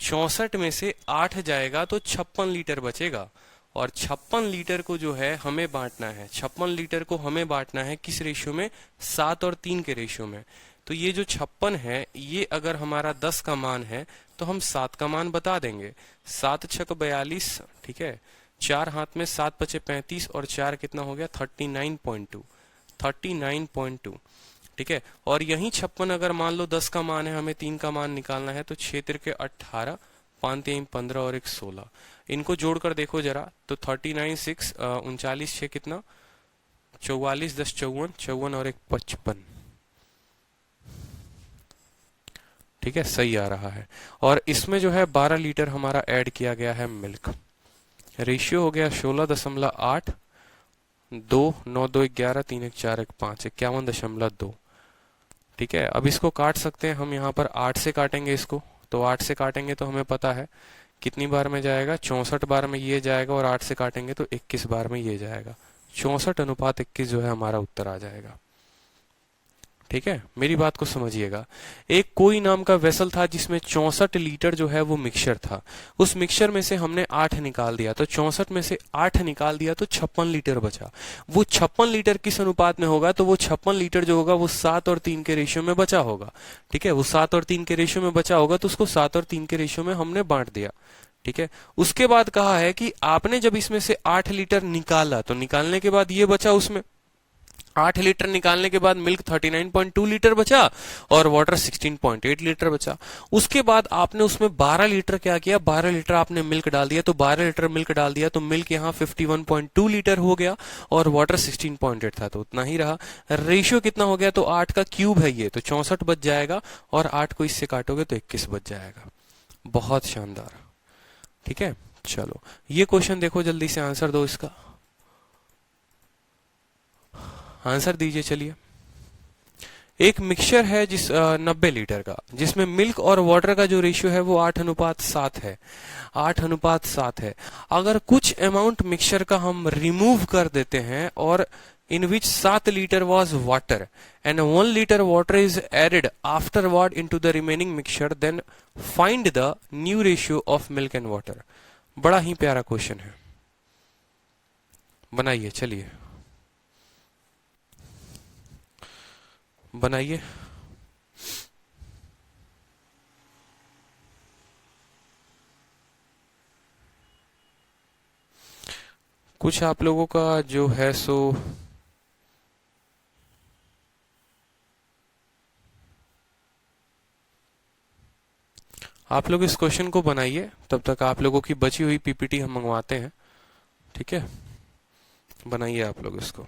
Speaker 1: 64 में से 8 जाएगा तो 56 लीटर बचेगा, और 56 लीटर को जो है हमें बांटना है, 56 लीटर को हमें बांटना है किस रेशियो में, 7 और 3 के रेशियो में। तो ये जो 56 है, ये अगर हमारा 10 का मान है तो हम 7 का मान बता देंगे, 7 6 42, ठीक है, 4 हाथ में, 7 5 35 और 4 कितना हो गया, 39.2, 39.2, ठीक है। और यही 56 अगर मान लो 10 का मान है, हमें 3 का मान निकालना है, तो 6 3 के 18, 5 3 15 और 1 16, इनको जोड़कर देखो जरा, तो 39 6 39 6 कितना, 44 10 54, 54 और 1 55, ठीक है, सही आ रहा है। और इसमें जो है 12 लीटर हमारा ऐड किया गया है मिल्क, रेशियो हो गया 16.8, 2, 9, 2, 11, 3, 1, 4, 1, 5, 51.2। ठीक है, अब इसको काट सकते हैं हम, यहाँ पर 8 से काटेंगे इसको, तो 8 से काटेंगे तो हमें पता है कितनी बार में जाएगा, 64 बार में ये जाएगा, और 8 से काटेंगे तो 21 बार में ये जाएगा। 64:21 जो है हमारा उत्तर आ जाएगा। ठीक है, मेरी बात को समझिएगा। एक कोई नाम का वेसल था जिसमें 64 लीटर जो है वो मिक्सचर था। उस मिक्सचर में से हमने 8 निकाल दिया, तो 64 में से 8 निकाल दिया तो 56 लीटर बचा। वो 56 लीटर किस अनुपात में होगा, तो वो 56 लीटर जो होगा वो 7 और 3 के रेशियो में बचा होगा। ठीक है, वो 7 और 3 के रेशियो में बचा होगा, तो उसको 7 और 3 के रेशियो में हमने बांट दिया। ठीक है, उसके बाद कहा है कि आपने जब इसमें से 8 लीटर निकाला, तो निकालने के बाद ये बचा, उसमें 8 लीटर निकालने के बाद मिल्क 39.2 लीटर बचा और वाटर 16.8 लीटर बचा। उसके बाद आपने उसमें 12 लीटर क्या किया, 12 लीटर आपने मिल्क डाल दिया, तो 12 लीटर मिल्क डाल दिया तो मिल्क यहाँ 51.2 लीटर हो गया और वाटर 16.8 था, तो उतना ही रहा। रेशियो कितना हो गया, तो 8 का क्यूब है ये, तो 64 बच जाएगा, और 8 को इससे काटोगे तो 21 बच जाएगा। बहुत शानदार। ठीक है, चलो ये क्वेश्चन देखो, जल्दी से आंसर दो इसका। आंसर दीजिए चलिए। एक मिक्सचर है जिस 90 लीटर का, जिसमें मिल्क और वाटर का जो रेशियो है वो 8:7 है। 8:7 है। अगर कुछ अमाउंट मिक्सचर का हम रिमूव कर देते हैं और in which 7 liter was water and 1 liter water is added afterward into the remaining mixture, then find the new ratio of milk and water। बड़ा ही प्यारा क्वेश्चन है, बनाइए चलिए, बनाइए। कुछ आप लोगों का जो है सो आप लोग इस क्वेश्चन को बनाइए, तब तक आप लोगों की बची हुई पीपीटी हम मंगवाते हैं। ठीक है, बनाइए आप लोग इसको।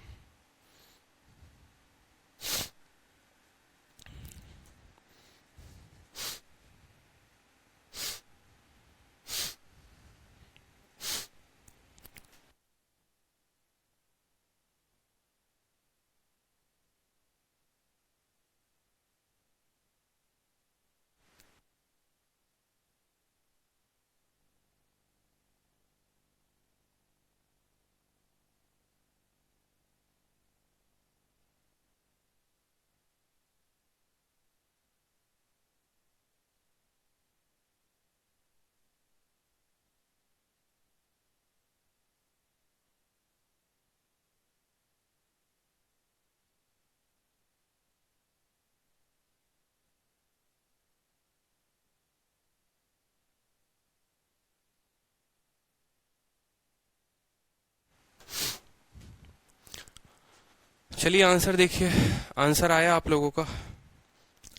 Speaker 1: चलिए आंसर देखिए, आंसर आया आप लोगों का।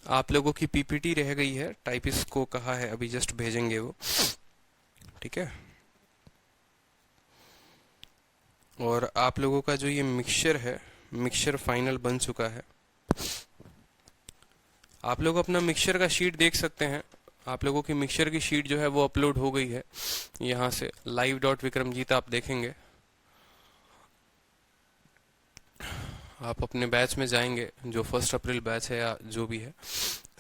Speaker 1: आप लोगों की पीपीटी रह गई है, टाइपिस्ट को कहा है अभी जस्ट भेजेंगे वो। ठीक है, और आप लोगों का जो ये मिक्सचर है, मिक्सचर फाइनल बन चुका है। आप लोग अपना मिक्सचर का शीट देख सकते हैं। आप लोगों की मिक्सचर की शीट जो है वो अपलोड हो गई है यहाँ से live.vikramjit आप देखेंगे। आप अपने बैच में जाएंगे, जो 1 अप्रैल बैच है या जो भी है,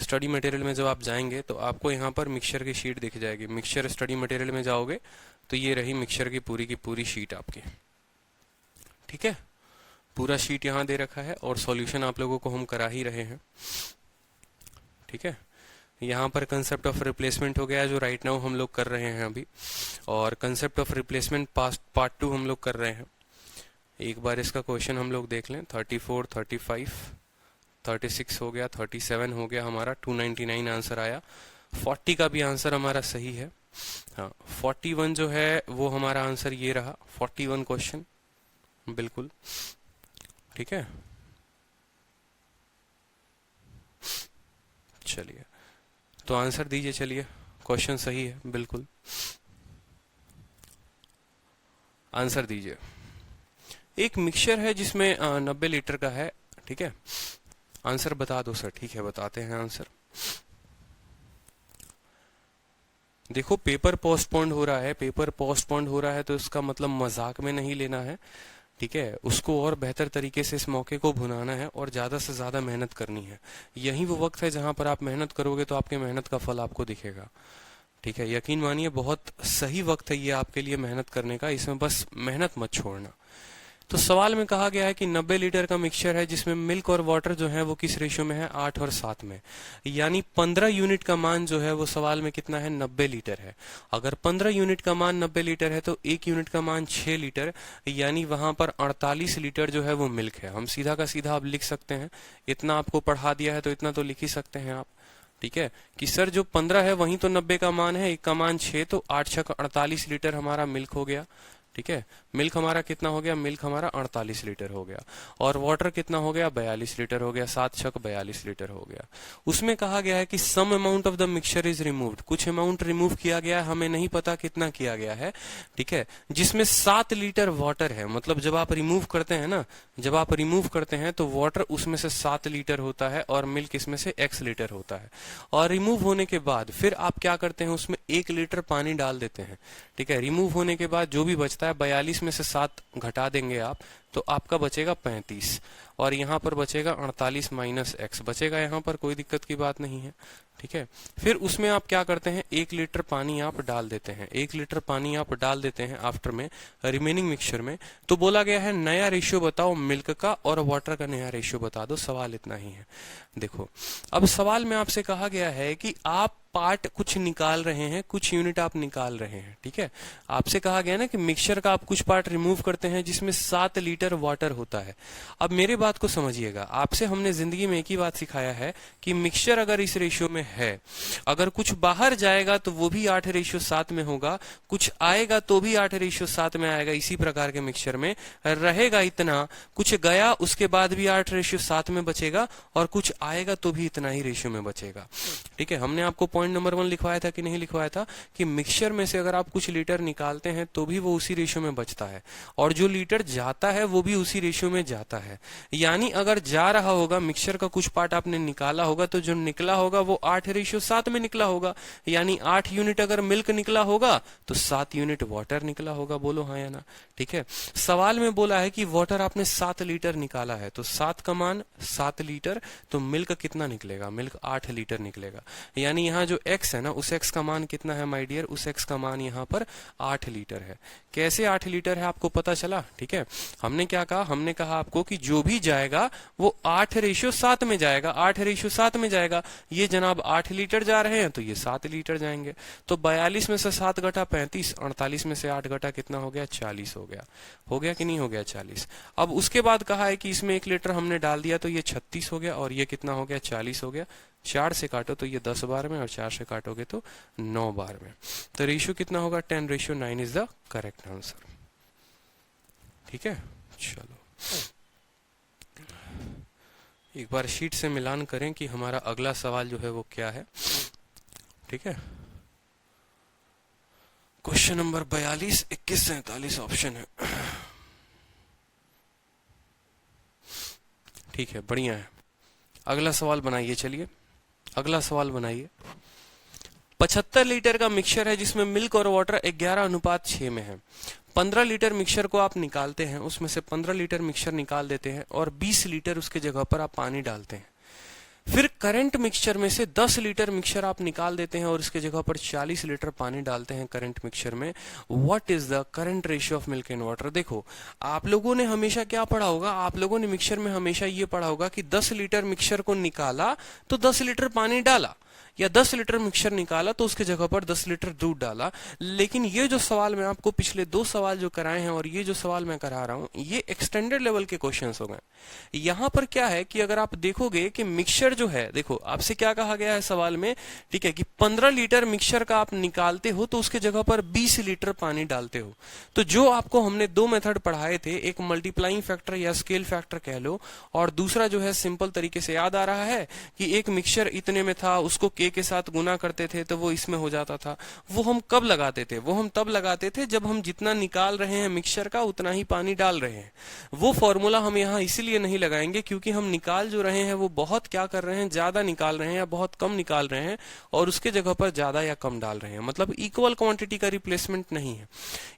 Speaker 1: स्टडी मटेरियल में जब आप जाएंगे तो आपको यहाँ पर मिक्सचर की शीट दिख जाएगी। मिक्सचर स्टडी मटेरियल में जाओगे तो ये रही मिक्सचर की पूरी शीट आपकी। ठीक है, पूरा शीट यहाँ दे रखा है और सॉल्यूशन आप लोगों को हम करा ही रहे हैं। ठीक है, यहाँ पर कंसेप्ट ऑफ रिप्लेसमेंट हो गया जो राइट नाउ हम लोग कर रहे हैं अभी, और कंसेप्ट ऑफ रिप्लेसमेंट पार्ट 2 हम लोग कर रहे हैं। एक बार इसका क्वेश्चन हम लोग देख लें। 34, 35, 36 हो गया, 37 हो गया, हमारा 299 आंसर आया। 40 का भी आंसर हमारा सही है। हाँ, 41 जो है वो हमारा आंसर ये रहा, 41 क्वेश्चन बिल्कुल। ठीक है, चलिए तो आंसर दीजिए, चलिए क्वेश्चन सही है बिल्कुल, आंसर दीजिए। एक मिक्सचर है जिसमें 90 लीटर का है। ठीक है, आंसर बता दो सर। ठीक है, बताते हैं आंसर। देखो पेपर पोस्टपोन्ड हो रहा है, पेपर पोस्टपोन्ड हो रहा है तो इसका मतलब मजाक में नहीं लेना है, ठीक है। उसको और बेहतर तरीके से इस मौके को भुनाना है और ज्यादा से ज्यादा मेहनत करनी है। यही वो वक्त है जहां पर आप मेहनत करोगे तो आपके मेहनत का फल आपको दिखेगा, ठीक है। यकीन मानिए बहुत सही वक्त है ये आपके लिए मेहनत करने का, इसमें बस मेहनत मत छोड़ना। तो सवाल में कहा गया है कि 90 लीटर का मिक्सचर है जिसमें मिल्क और वाटर जो है वो किस रेशियो में है, 8 और 7 में, यानी 15 यूनिट का मान जो है वो सवाल में कितना है, 90 लीटर है। अगर 15 यूनिट का मान 90 लीटर है तो 1 यूनिट का मान 6 लीटर, यानी वहां पर 48 लीटर जो है वो मिल्क है। हम सीधा का सीधा आप लिख सकते हैं, इतना आपको पढ़ा दिया है तो इतना तो लिख ही सकते हैं आप, ठीक है, कि सर जो 15 है वहीं तो 90 का मान है, 1 का मान 6, तो 8 6 48 लीटर हमारा मिल्क हो गया, ठीक है। मिल्क हमारा कितना हो गया, मिल्क हमारा 48 लीटर हो गया। और वाटर कितना हो गया, 42 लीटर हो गया, 7 छक 42 लीटर हो गया। उसमें कहा गया है कि some amount of the mixture is removed, कुछ अमाउंट रिमूव किया गया है, हमें नहीं पता कितना किया गया है, ठीक है, जिसमें 7 लीटर वाटर है। मतलब जब आप रिमूव करते हैं ना, जब आप रिमूव करते हैं तो वाटर उसमें से 7 लीटर होता है और मिल्क इसमें से x लीटर होता है। और रिमूव होने के बाद फिर आप क्या करते हैं, उसमें 1 लीटर पानी डाल देते हैं, ठीक है। रिमूव होने के बाद जो भी बचता है 42 में से 7 घटा देंगे आप, तो आपका बचेगा 35, और यहाँ पर बचेगा 48 माइनस x बचेगा, यहाँ पर कोई दिक्कत की बात नहीं है, ठीक है। फिर उसमें आप क्या करते हैं, 1 लीटर पानी आप डाल देते हैं, 1 लीटर पानी आप डाल देते हैं आफ्टर में रिमेनिंग मिक्सचर में। तो बोला गया है नया रेशियो बताओ मिल्क का और वाटर का, नया रेशियो बता दो। सवाल इतना ही है। देखो अब सवाल में आपसे कहा गया है कि आप पार्ट कुछ निकाल रहे हैं, कुछ यूनिट आप निकाल रहे हैं, ठीक है। आपसे कहा गया ना कि मिक्सचर का आप कुछ पार्ट रिमूव करते हैं जिसमें 7 लीटर वाटर होता है। अब मेरे बात को समझिएगा, आपसे हमने जिंदगी में एक ही बात सिखाया है कि मिक्सचर अगर इस रेशियो में है, अगर कुछ बाहर जाएगा तो वो भी 8:7 में होगा, कुछ आएगा तो भी 8:7 में आएगा। इसी प्रकार के मिक्सचर में रहेगा इतना, कुछ गया उसके बाद भी 8:7 में बचेगा, और कुछ आएगा तो भी इतना ही रेशियो में बचेगा, ठीक है। हमने आपको पॉइंट नंबर 1 लिखवाया था कि नहीं लिखवाया था, कि मिक्सचर में से अगर आप कुछ लीटर निकालते हैं तो भी वो उसी रेशियो में बचता है, और जो लीटर जाता है वो भी उसी रेशियो में जाता है। यानी अगर जा रहा होगा मिक्सचर का कुछ पार्ट आपने निकाला होगा तो जो निकला होगा वो 8:7 में निकला होगा, यानी 8 यूनिट अगर मिल्क निकला होगा तो 7 यूनिट वाटर निकला होगा। बोलो हाँ या ना, ठीक है। सवाल में बोला है कि वाटर आपने 7 लीटर निकाला है, तो 7 का मान 7 लीटर, तो मिल्क कितना निकलेगा, मिल्क 8 लीटर निकलेगा। यानी यहाँ जो x है ना, उस x का मान कितना है माय डियर, उस x का मान यहाँ पर 8 लीटर है। कैसे 8 लीटर है आपको पता चला, ठीक है। हमने क्या कहा, हमने कहा आपको कि जो भी जाएगा वो 8:7 में जाएगा, 8:7 में जाएगा। ये जनाब 8 लीटर जा रहे हैं तो ये 7 लीटर जाएंगे, तो 42 में से 7 घटा 35, 48 में से 8 घटा कितना हो गया, 40 हो गया। हो गया कि नहीं हो गया, 40। अब उसके बाद कहा है कि इसमें 1 लीटर हमने डाल दिया तो ये 36 हो गया, और ये कितना हो गया, 40 हो गया। 4 से काटो तो ये 10 बार में, और 4 से काटोगे तो 9 बार में। तो रेशियो कितना होगा, 10:9 इज द करेक्ट आंसर, ठीक है। चलो एक बार शीट से मिलान करें कि हमारा अगला सवाल जो है वो क्या है, ठीक है। क्वेश्चन नंबर 42, 21 से 43 ऑप्शन है, ठीक है, बढ़िया है। अगला सवाल बनाइए, चलिए अगला सवाल बनाइए। 75 लीटर का मिक्सचर है जिसमें मिल्क और वाटर 11:6 में है। 15 लीटर मिक्सचर को आप निकालते हैं, उसमें से 15 लीटर मिक्सचर निकाल देते हैं और 20 लीटर उसके जगह पर आप पानी डालते हैं। फिर करंट मिक्सचर में से 10 लीटर मिक्सचर आप निकाल देते हैं और इसके जगह पर 40 लीटर पानी डालते हैं करंट मिक्सचर में। What is the current ratio of milk and water. देखो आप लोगों ने हमेशा क्या पढ़ा होगा, आप लोगों ने मिक्सचर में हमेशा ये पढ़ा होगा कि 10 लीटर मिक्सचर को निकाला तो 10 लीटर पानी डाला, या 10 लीटर मिक्सचर निकाला तो उसके जगह पर 10 लीटर दूध डाला। लेकिन ये जो सवाल मैं आपको पिछले 2 सवाल जो कराए हैं और ये जो सवाल मैं करा रहा हूं, ये एक्सटेंडेड लेवल के क्वेश्चंस हो गए। यहां पर क्या है कि अगर आप देखोगे कि मिक्सचर जो है, देखो आपसे क्या कहा गया है सवाल में, ठीक है, कि 15 लीटर मिक्सचर का आप निकालते हो तो उसके जगह पर 20 लीटर पानी डालते हो। तो जो आपको हमने 2 मेथड पढ़ाए थे, एक मल्टीप्लाइंग फैक्टर या स्केल फैक्टर कह लो, और दूसरा जो है सिंपल तरीके से याद आ रहा है कि एक मिक्सचर इतने में था, उसको ये के साथ गुना करते थे तो वो इसमें हो जाता था। वो हम कब लगाते थे? वो हम तब लगाते थे जब हम जितना निकाल रहे हैं मिक्सचर का उतना ही पानी डाल रहे हैं। वो फॉर्मूला हम यहाँ इसीलिए नहीं लगाएंगे क्योंकि हम निकाल जो रहे हैं वो बहुत क्या कर रहे हैं, ज्यादा निकाल रहे हैं या बहुत कम निकाल रहे हैं और उसके जगह पर ज्यादा या कम डाल रहे हैं। मतलब इक्वल क्वांटिटी का रिप्लेसमेंट नहीं है।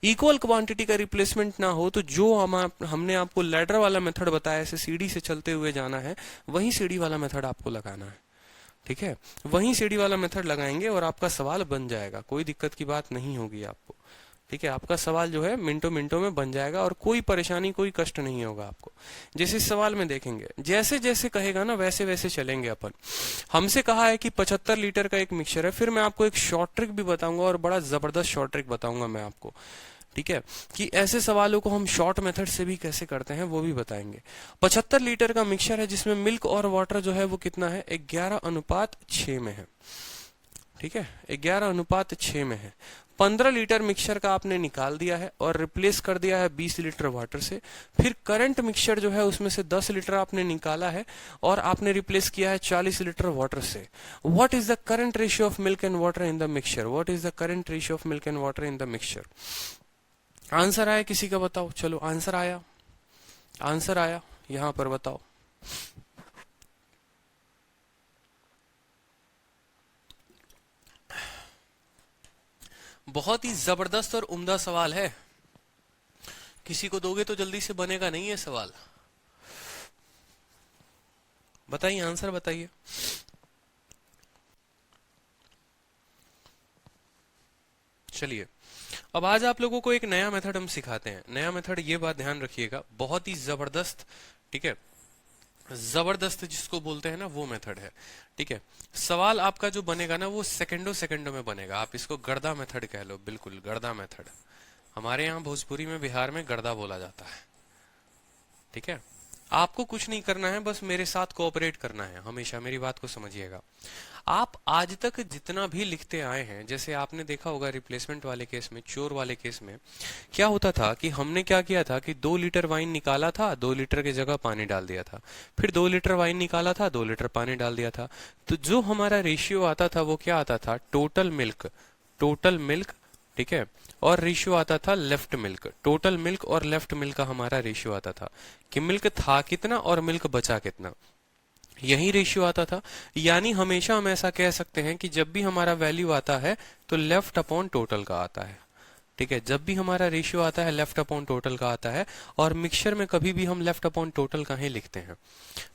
Speaker 1: इक्वल क्वांटिटी का रिप्लेसमेंट ना हो तो जो हमने आपको लैडर वाला मेथड बताया, ऐसे सीढ़ी से चलते हुए जाना है, वही सीढ़ी वाला मेथड आपको लगाना है। ठीक है, वही सीढ़ी वाला मेथड लगाएंगे और आपका सवाल बन जाएगा, कोई दिक्कत की बात नहीं होगी आपको। ठीक है, आपका सवाल जो है मिनटों मिनटों में बन जाएगा और कोई परेशानी कोई कष्ट नहीं होगा आपको। जैसे इस सवाल में देखेंगे, जैसे जैसे कहेगा ना वैसे वैसे चलेंगे अपन। हमसे कहा है कि 75 लीटर का एक मिक्सचर है। फिर मैं आपको एक शॉर्ट ट्रिक भी बताऊंगा और बड़ा जबरदस्त शॉर्ट ट्रिक बताऊंगा मैं आपको। ठीक है, कि ऐसे सवालों को हम शॉर्ट मेथड से भी कैसे करते हैं वो भी बताएंगे। 75 लीटर का मिक्सचर है जिसमें मिल्क और वाटर जो है वो कितना है, 11:6 में है। ठीक है, 11:6 में है। 15 लीटर मिक्सचर का आपने निकाल दिया है और रिप्लेस कर दिया है 20 लीटर वाटर से। फिर करंट मिक्सचर जो है उसमें से 10 लीटर आपने निकाला है और आपने रिप्लेस किया है 40 लीटर वाटर से। What is the current ratio of milk and water in the mixture? What is the current ratio of milk and water in the mixture? Answer आया किसी का? बताओ। चलो आंसर आया, आंसर आया, यहां पर बताओ। बहुत ही जबरदस्त और उम्दा सवाल है। किसी को दोगे तो जल्दी से बनेगा नहीं है सवाल। बताइए, आंसर बताइए। चलिए, अब आज आप लोगों को एक नया मेथड हम सिखाते हैं। नया मेथड, ये बात ध्यान रखिएगा, बहुत ही जबरदस्त। ठीक है, जबरदस्त जिसको बोलते हैं ना वो मेथड है। ठीक है, सवाल आपका जो बनेगा ना वो सेकंडों सेकंडों में बनेगा। आप इसको गर्दा मेथड कह लो, बिल्कुल गर्दा मेथड। हमारे यहाँ भोजपुरी में, बिहार में गर्दा बोला जाता है। ठीक है, आपको कुछ नहीं करना है, बस मेरे साथ कोऑपरेट करना है। हमेशा मेरी बात को समझिएगा। आप आज तक जितना भी लिखते आए हैं, जैसे आपने देखा होगा रिप्लेसमेंट वाले केस में, चोर वाले केस में क्या होता था कि हमने क्या किया था कि 2 लीटर वाइन निकाला था, 2 लीटर की जगह पानी डाल दिया था। फिर 2 लीटर वाइन निकाला था, 2 लीटर पानी डाल दिया था। तो जो हमारा रेशियो आता था वो क्या आता था, टोटल मिल्क, टोटल मिल्क। ठीक है, और रेशियो आता था लेफ्ट मिल्क। टोटल मिल्क और लेफ्ट मिल्क का हमारा रेशियो आता था कि मिल्क था कितना और मिल्क बचा कितना, यही रेशियो आता था। यानी हमेशा हम ऐसा कह सकते हैं कि जब भी हमारा वैल्यू आता है तो लेफ्ट अपॉन टोटल का आता है। ठीक है, जब भी हमारा रेशियो आता है लेफ्ट अपॉन टोटल का आता है। और मिक्सचर में कभी भी हम लेफ्ट अपॉन टोटल का ही लिखते हैं।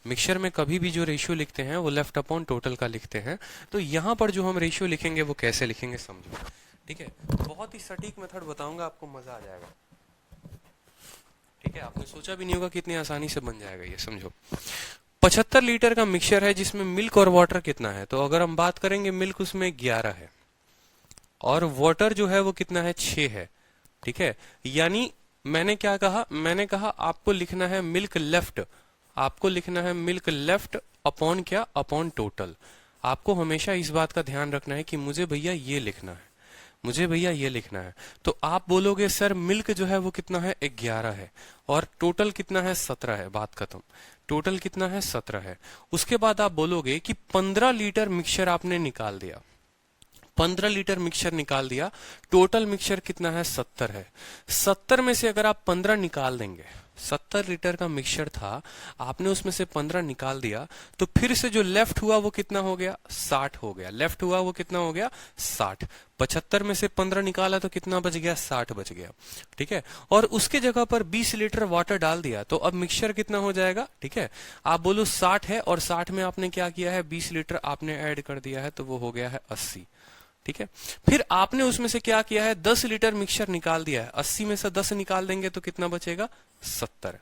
Speaker 1: मिक्सचर में कभी भी जो रेशियो लिखते हैं वो लेफ्ट अपॉन टोटल का लिखते हैं। तो यहाँ पर जो हम रेशियो लिखेंगे वो कैसे लिखेंगे समझो। ठीक है, बहुत ही सटीक मेथड बताऊंगा, आपको मजा आ जाएगा। ठीक है, आपने सोचा भी नहीं होगा कितनी आसानी से बन जाएगा ये, समझो। 75 लीटर का मिक्सचर है जिसमें मिल्क और वाटर कितना है, तो अगर हम बात करेंगे मिल्क उसमें 11 है और वाटर जो है वो कितना है, 6 है। ठीक है, यानी मैंने क्या कहा, मैंने कहा आपको लिखना है मिल्क लेफ्ट, आपको लिखना है मिल्क लेफ्ट अपॉन क्या, अपॉन टोटल। आपको हमेशा इस बात का ध्यान रखना है कि मुझे भैया ये लिखना है, मुझे भैया ये लिखना है। तो आप बोलोगे सर मिल्क जो है वो कितना है, 11 है और टोटल कितना है, 17 है। बात खत्म, टोटल कितना है, 17 है। उसके बाद आप बोलोगे कि 15 लीटर मिक्सचर आपने निकाल दिया, 15 लीटर मिक्सचर निकाल दिया, टोटल मिक्सचर कितना है, 70 है। 70 में से अगर आप 15 निकाल देंगे, 70 लीटर का मिक्सचर था, आपने उसमें से 15 निकाल दिया, तो फिर से जो लेफ्ट हुआ वो कितना हो गया, 60 हो गया। लेफ्ट हुआ वो कितना हो गया, 60। 75 में से 15 निकाला तो कितना बच गया, 60 बच गया। ठीक है, और उसके जगह पर 20 लीटर वाटर डाल दिया, तो अब मिक्सचर कितना हो जाएगा। ठीक है, आप बोलो 60 है और 60 में आपने क्या किया है, 20 लीटर आपने ऐड कर दिया है, तो वो हो गया है 80। ठीक है, फिर आपने उसमें से क्या किया है, 10 लीटर मिक्सचर निकाल दिया है। 80 में से 10 निकाल देंगे तो कितना बचेगा, 70।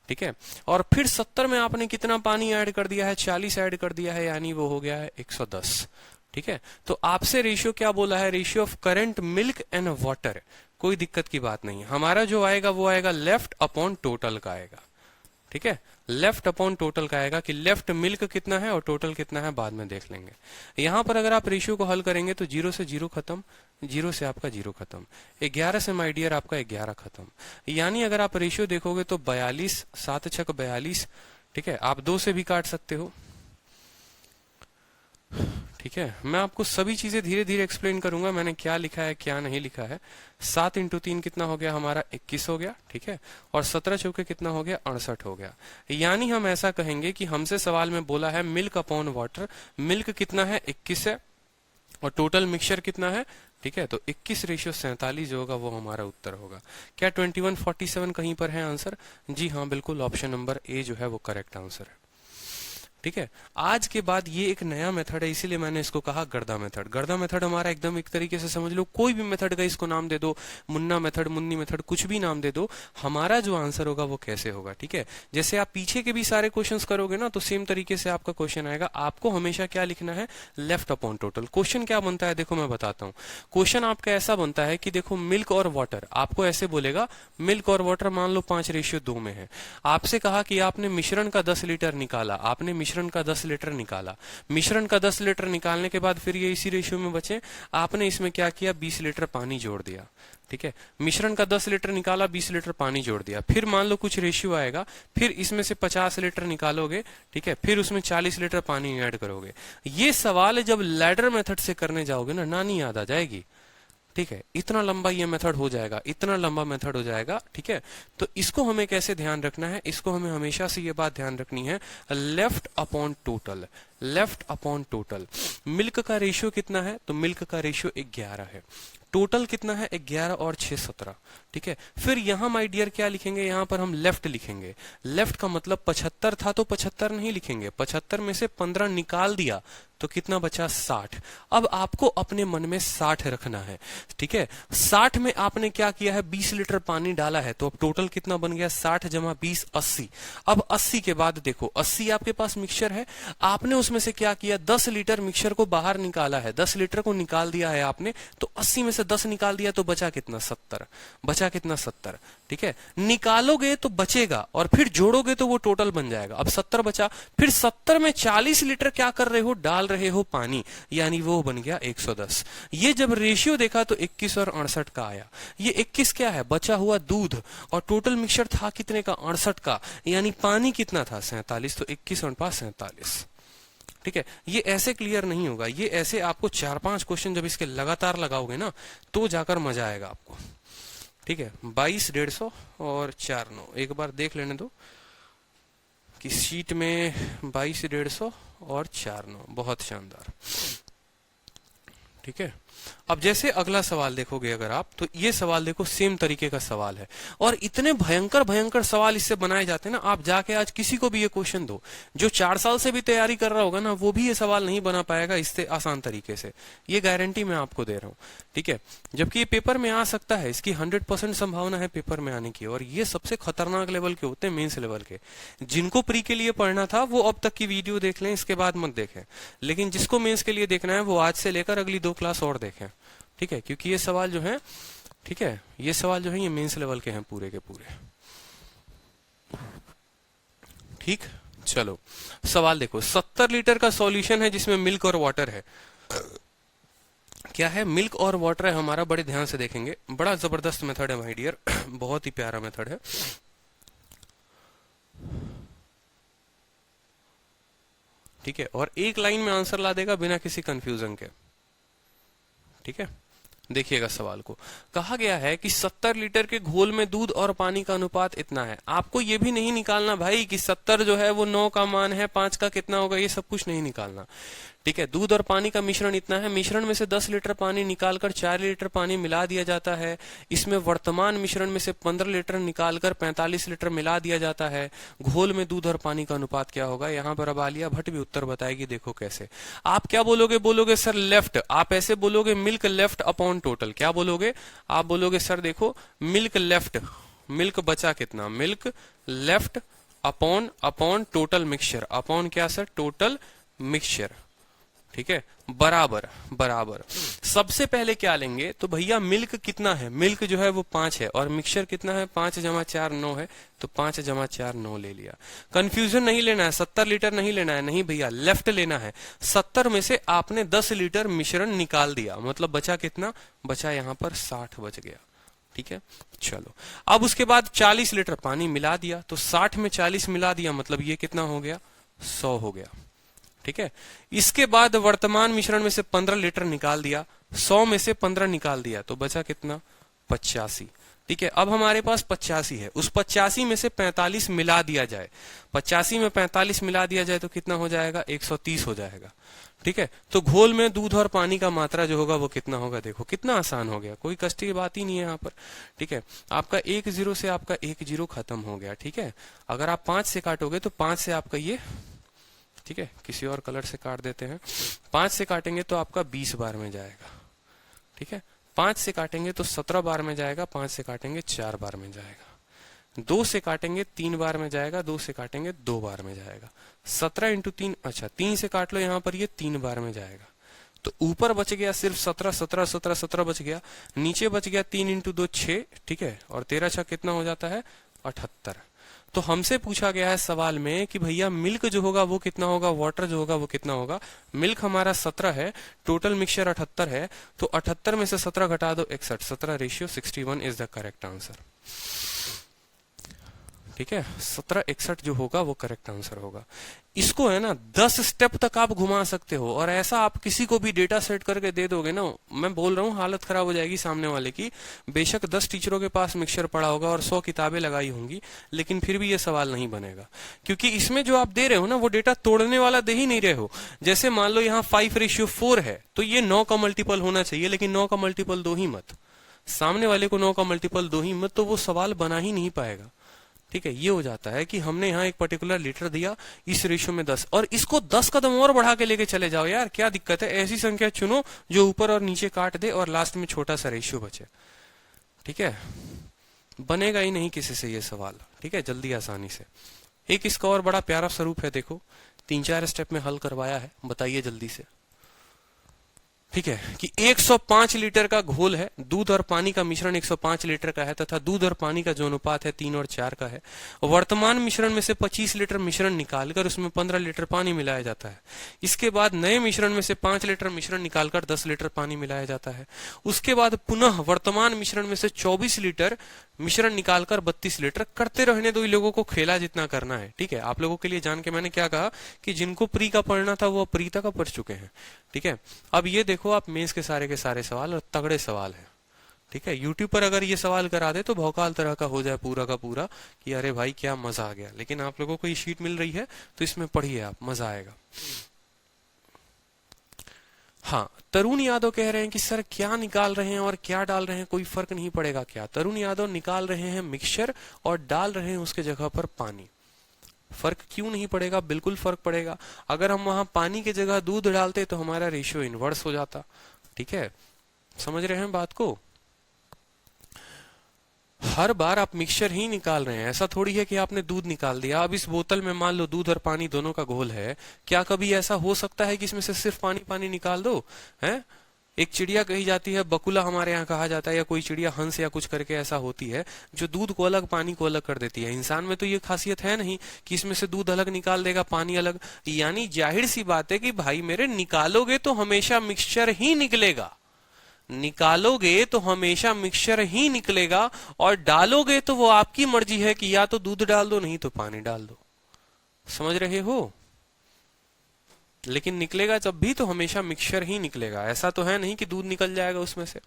Speaker 1: ठीक है, और फिर 70 में आपने कितना पानी ऐड कर दिया है, 40 ऐड कर दिया है, यानी वो हो गया है 110। ठीक है, तो आपसे रेशियो क्या बोला है, ratio of current milk and water. कोई दिक्कत की बात नहीं, हमारा जो आएगा वो आएगा लेफ्ट अपॉन टोटल का आएगा। ठीक है, लेफ्ट अपॉन टोटल का आएगा कि लेफ्ट मिल्क कितना है और टोटल कितना है, बाद में देख लेंगे। यहां पर अगर आप रेशियो को हल करेंगे तो 0 से 0 खत्म, 0 से आपका 0 खत्म, 11 से माय डियर आपका 11 खत्म। यानी अगर आप रेशियो देखोगे तो 42, 7 छक 42। ठीक है, आप 2 से भी काट सकते हो। ठीक है, मैं आपको सभी चीजें धीरे धीरे एक्सप्लेन करूंगा, मैंने क्या लिखा है क्या नहीं लिखा है। 7 इंटू 3 कितना हो गया हमारा 21 हो गया, ठीक है, और 17 चौके कितना हो गया 68 हो गया। यानी हम ऐसा कहेंगे कि हमसे सवाल में बोला है मिल्क अपॉन वाटर, मिल्क कितना है 21 है और टोटल मिक्सचर कितना है, ठीक है, तो 21:47 जो होगा वो हमारा उत्तर होगा। क्या 2147 कहीं पर है आंसर? जी हाँ बिल्कुल, ऑप्शन नंबर ए जो है वो करेक्ट आंसर है। ठीक है, आज के बाद ये एक नया मेथड है, इसीलिए मैंने इसको कहा गर्दा मेथड। गर्दा मेथड हमारा एकदम एक तरीके से समझ लो, कोई भी मेथड का इसको नाम दे दो, मुन्ना मेथड, मुन्नी मेथड, कुछ भी नाम दे दो, हमारा जो आंसर होगा वो कैसे होगा। ठीक है, जैसे आप पीछे के भी सारे क्वेश्चंस करोगे ना तो सेम तरीके से आपका क्वेश्चन आएगा। आपको हमेशा क्या लिखना है, लेफ्ट अपॉन टोटल। क्वेश्चन क्या बनता है देखो मैं बताता हूँ। क्वेश्चन आपका ऐसा बनता है कि देखो मिल्क और वाटर, आपको ऐसे बोलेगा मिल्क और वाटर मान लो 5:2 में है। आपसे कहा कि आपने मिश्रण का 10 लीटर निकाला, आपने मिश्रण का 10 लीटर निकाला, मिश्रण का 10 लीटर निकालने के बाद फिर ये इसी रेशियो में बचे, आपने इसमें क्या किया 20 लीटर पानी जोड़ दिया। ठीक है, मिश्रण का 10 लीटर निकाला, 20 लीटर पानी जोड़ दिया, फिर मान लो कुछ रेशियो आएगा, फिर इसमें से 50 लीटर निकालोगे, ठीक है, फिर उसमें 40 लीटर पानी ऐड करोगे। ये सवाल जब लैडर मेथड से करने जाओगे ना, नानी याद आ जाएगी। ठीक है, इतना लंबा ये मेथड हो जाएगा, इतना लंबा मेथड हो जाएगा। ठीक है, तो इसको हमें कैसे ध्यान रखना है, इसको हमें हमेशा से ये बात ध्यान रखनी है, left upon total, left upon total. Milk का रेशियो कितना है, तो मिल्क का रेशियो 11 है, टोटल कितना है 11 और 6 17। ठीक है, फिर यहां माय डियर क्या लिखेंगे, यहां पर हम लेफ्ट लिखेंगे। लेफ्ट का मतलब 75 था तो 75 नहीं लिखेंगे, 75 में से 15 निकाल दिया तो कितना बचा 60। अब आपको अपने मन में 60 रखना है। ठीक है, 60 में आपने क्या किया है 20 लीटर पानी डाला है, तो अब टोटल कितना बन गया 60 जमा 20 80। अब 80 के बाद देखो 80 आपके पास मिक्सचर है, आपने उसमें से क्या किया 10 लीटर मिक्सचर को बाहर निकाला है, 10 लीटर को निकाल दिया है आपने, तो 80 में से 10 निकाल दिया तो बचा कितना 70, बचा कितना 70। ठीक है, निकालोगे तो बचेगा और फिर जोड़ोगे तो वो टोटल बन जाएगा। अब 70 बचा, फिर 70 में 40 लीटर क्या कर रहे हो, डाल रहे हो पानी, यानी वो बन गया 110। ये जब रेशियो देखा तो 21 और 68 का आया। ये 21 क्या है, बचा हुआ दूध, और टोटल मिक्सचर था कितने का 68 का, यानी पानी कितना था 47, तो 21 और 5 47। ठीक है, ये ऐसे क्लियर नहीं होगा, ये ऐसे आपको 4-5 क्वेश्चन जब इसके लगातार लगाओगे ना तो जाकर मजा आएगा आपको। ठीक है, 22 150 और 4 9, एक बार देख लेने दो कि शीट में 22 150 और 4 9, बहुत शानदार। ठीक है, अब जैसे अगला सवाल देखोगे अगर आप, तो ये सवाल देखो सेम तरीके का सवाल है, और इतने भयंकर भयंकर सवाल इससे बनाए जाते हैं ना, आप जाके आज किसी को भी ये क्वेश्चन दो, जो 4 साल से भी तैयारी कर रहा होगा ना, वो भी ये सवाल नहीं बना पाएगा इससे आसान तरीके से, ये गारंटी मैं आपको दे रहा हूँ। ठीक है, जबकि ये पेपर में आ सकता है, इसकी 100% संभावना है पेपर में आने की, और ये सबसे खतरनाक लेवल के होते हैं, मेंस लेवल के। जिनको प्री के लिए पढ़ना था वो अब तक की वीडियो देख लें, इसके बाद मत देखें, लेकिन जिसको मेंस के लिए देखना है वो आज से लेकर अगली 2 क्लास और देखें। ठीक है, क्योंकि ये सवाल जो है, ठीक है, ये सवाल जो है ये मेंस लेवल के हैं पूरे के पूरे। ठीक, चलो सवाल देखो, 70 लीटर का सॉल्यूशन है जिसमें मिल्क और वाटर है। क्या है, मिल्क और वाटर है हमारा, बड़े ध्यान से देखेंगे, बड़ा जबरदस्त मेथड है माय डियर, बहुत ही प्यारा मेथड है। ठीक है, और एक लाइन में आंसर ला देगा बिना किसी कंफ्यूजन के। ठीक है, देखिएगा सवाल को, कहा गया है कि 70 लीटर के घोल में दूध और पानी का अनुपात इतना है। आपको ये भी नहीं निकालना भाई कि 70 जो है वो 9 का मान है, 5 का कितना होगा, ये सब कुछ नहीं निकालना। ठीक है, दूध और पानी का मिश्रण इतना है, मिश्रण में से 10 लीटर पानी निकालकर 4 लीटर पानी मिला दिया जाता है, इसमें वर्तमान मिश्रण में से 15 लीटर निकालकर 45 लीटर मिला दिया जाता है, घोल में दूध और पानी का अनुपात क्या होगा। यहाँ पर अब आलिया भट्ट भी उत्तर बताएगी, देखो कैसे। आप क्या बोलोगे, बोलोगे सर लेफ्ट, आप ऐसे बोलोगे मिल्क लेफ्ट अपॉन टोटल, क्या बोलोगे आप, बोलोगे सर देखो मिल्क लेफ्ट, मिल्क बचा कितना, milk left upon upon total mixture, upon क्या सर, टोटल मिक्सचर। ठीक है, बराबर बराबर। सबसे पहले क्या लेंगे, तो भैया मिल्क कितना है, मिल्क जो है वो 5 है, और मिक्सचर कितना है 5 जमा 4 9 है, तो 5 जमा 4 9 ले लिया। कंफ्यूजन नहीं लेना है, 70 लीटर नहीं लेना है, नहीं भैया लेफ्ट लेना है। 70 में से आपने 10 लीटर मिश्रण निकाल दिया, मतलब बचा कितना, बचा यहाँ पर 60 बच गया। ठीक है, चलो अब उसके बाद 40 लीटर पानी मिला दिया, तो 60 में 40 मिला दिया, मतलब ये कितना हो गया 100 हो गया। ठीक है। इसके बाद वर्तमान मिश्रण में से 15 लीटर निकाल दिया, 100 में से 15 निकाल दिया, तो बचा कितना? 85। ठीक है, अब हमारे पास 85 है, उस 85 में से 45 मिला दिया जाए, 85 में 45 मिला दिया जाए तो कितना हो जाएगा? 130 हो जाएगा। ठीक है, तो घोल में दूध और पानी का मात्रा जो होगा वो कितना होगा? देखो कितना आसान हो गया, कोई कष्ट की बात ही नहीं है यहाँ पर। ठीक है, आपका 1 0 से आपका 1 0 खत्म हो गया। ठीक है, अगर आप 5 से काटोगे तो 5 से आपका ये, ठीक है, किसी और कलर से काट देते हैं, 5 से काटेंगे तो आपका 20 बार में जाएगा। ठीक है, 5 से काटेंगे तो 17 बार में जाएगा, 5 से काटेंगे 4 बार में जाएगा, 2 से काटेंगे 3 बार में जाएगा, 2 से काटेंगे 2 बार में जाएगा, 17 इंटू 3, अच्छा 3 से काट लो यहाँ पर, ये 3 बार में जाएगा। तो ऊपर बच गया सिर्फ 17, 17, 17, 17 बच गया, नीचे बच गया 3 इंटू 2 6, ठीक है, और 13 6 कितना हो जाता है? 78। तो हमसे पूछा गया है सवाल में कि भैया मिल्क जो होगा वो कितना होगा, वाटर जो होगा वो कितना होगा। मिल्क हमारा 17 है, टोटल मिक्सचर 78 है, तो 78 में से 17 घटा दो 61, 17:61 इज द करेक्ट आंसर। ठीक है, 17:61 जो होगा वो करेक्ट आंसर होगा। इसको है ना 10 स्टेप तक आप घुमा सकते हो, और ऐसा आप किसी को भी डेटा सेट करके दे दोगे ना, मैं बोल रहा हूँ हालत खराब हो जाएगी सामने वाले की। बेशक 10 टीचरों के पास मिक्सचर पड़ा होगा और 100 किताबें लगाई होंगी, लेकिन फिर भी ये सवाल नहीं बनेगा, क्योंकि इसमें जो आप दे रहे हो ना वो डेटा तोड़ने वाला दे ही नहीं रहे हो। जैसे मान लो यहाँ 5:4 है, तो ये 9 का मल्टीपल होना चाहिए, लेकिन 9 का मल्टीपल दो ही मत, सामने वाले को 9 का मल्टीपल दो ही मत, तो वो सवाल बना ही नहीं पाएगा। ठीक है, ये हो जाता है कि हमने यहाँ एक पर्टिकुलर लीटर दिया, इस रेशियो में 10, और इसको 10 कदम और बढ़ा के लेके चले जाओ यार, क्या दिक्कत है? ऐसी संख्या चुनो जो ऊपर और नीचे काट दे और लास्ट में छोटा सा रेशियो बचे। ठीक है, बनेगा ही नहीं किसी से ये सवाल। ठीक है, जल्दी आसानी से। एक इसका और बड़ा प्यारा स्वरूप है, देखो 3-4 स्टेप में हल करवाया है, बताइए जल्दी से। ठीक है, कि 105 लीटर का घोल है, दूध और पानी का मिश्रण 105 लीटर का है, तथा दूध और पानी का जो अनुपात है 3 और 4 का है। वर्तमान मिश्रण में से 25 लीटर मिश्रण निकालकर उसमें 15 लीटर पानी मिलाया जाता है। इसके बाद नए मिश्रण में से 5 लीटर मिश्रण निकालकर 10 लीटर पानी मिलाया जाता है। उसके बाद पुनः वर्तमान मिश्रण में से 24 लीटर मिश्रण निकालकर 32 लीटर, करते रहने दो, लोगों को खेला जितना करना है। ठीक है, आप लोगों के लिए जान के मैंने क्या कहा कि जिनको प्री का पढ़ना था वो प्री तक पढ़ चुके हैं। ठीक है, अब ये देखो आप मेंस के सारे सवाल, और तगड़े सवाल हैं। ठीक है, यूट्यूब पर अगर ये सवाल करा दे तो भौकाल तरह का हो जाए पूरा का पूरा कि अरे भाई क्या मजा आ गया। लेकिन आप लोगों को ये शीट मिल रही है तो इसमें पढ़िए आप, मजा आएगा। हाँ, तरुण यादव कह रहे हैं कि सर क्या निकाल रहे हैं और क्या डाल रहे हैं, कोई फर्क नहीं पड़ेगा क्या? तरुण यादव निकाल रहे हैं मिक्सचर और डाल रहे हैं उसके जगह पर पानी। फर्क क्यों नहीं पड़ेगा? बिल्कुल फर्क पड़ेगा। अगर हम वहां पानी की जगह दूध डालते तो हमारा रेशियो इनवर्स हो जाता। ठीक है, समझ रहे हैं बात को? हर बार आप मिक्सचर ही निकाल रहे हैं, ऐसा थोड़ी है कि आपने दूध निकाल दिया। अब इस बोतल में मान लो दूध और पानी दोनों का घोल है, क्या कभी ऐसा हो सकता है कि इसमें से सिर्फ पानी पानी निकाल दो? है, एक चिड़िया कही जाती है, बकुला हमारे यहाँ कहा जाता है, या कोई चिड़िया हंस या कुछ करके ऐसा होती है जो दूध को अलग पानी को अलग कर देती है। इंसान में तो ये खासियत है नहीं कि इसमें से दूध अलग निकाल देगा पानी अलग। यानी जाहिर सी बात है कि भाई मेरे निकालोगे तो हमेशा मिक्सचर ही निकलेगा, निकालोगे तो हमेशा मिक्सचर ही निकलेगा, और डालोगे तो वो आपकी मर्जी है कि या तो दूध डाल दो नहीं तो पानी डाल दो। समझ रहे हो? लेकिन निकलेगा जब भी तो हमेशा मिक्सचर ही निकलेगा, ऐसा तो है नहीं कि दूध निकल जाएगा उसमें से।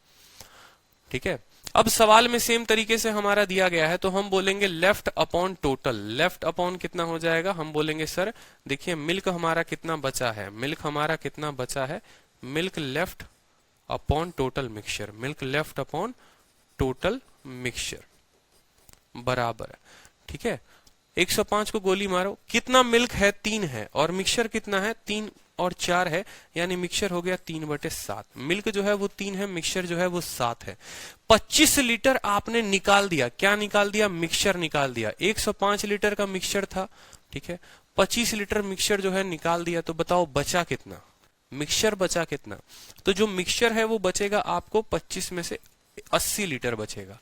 Speaker 1: ठीक है, अब सवाल में सेम तरीके से हमारा दिया गया है तो हम बोलेंगे left upon total. Left upon कितना हो जाएगा? हम बोलेंगे सर देखिए मिल्क हमारा कितना बचा है, मिल्क हमारा कितना बचा है, milk left upon total mixture, milk left upon total mixture बराबर। ठीक है, 105 को गोली मारो, कितना मिल्क है? 3 है, और मिक्सचर कितना है? 3 और 4 है, यानी मिक्सचर हो गया 3/7। मिल्क जो है वो 3 है, मिक्सचर जो है वो 7 है। 25 लीटर आपने निकाल दिया। क्या निकाल दिया? मिक्सचर निकाल दिया। 105 लीटर का मिक्सचर था, ठीक है, 25 लीटर मिक्सचर जो है निकाल दिया, तो बताओ बचा कितना? मिक्सचर बचा कितना? तो जो मिक्सचर है वो बचेगा आपको 25 में से 80 लीटर बचेगा।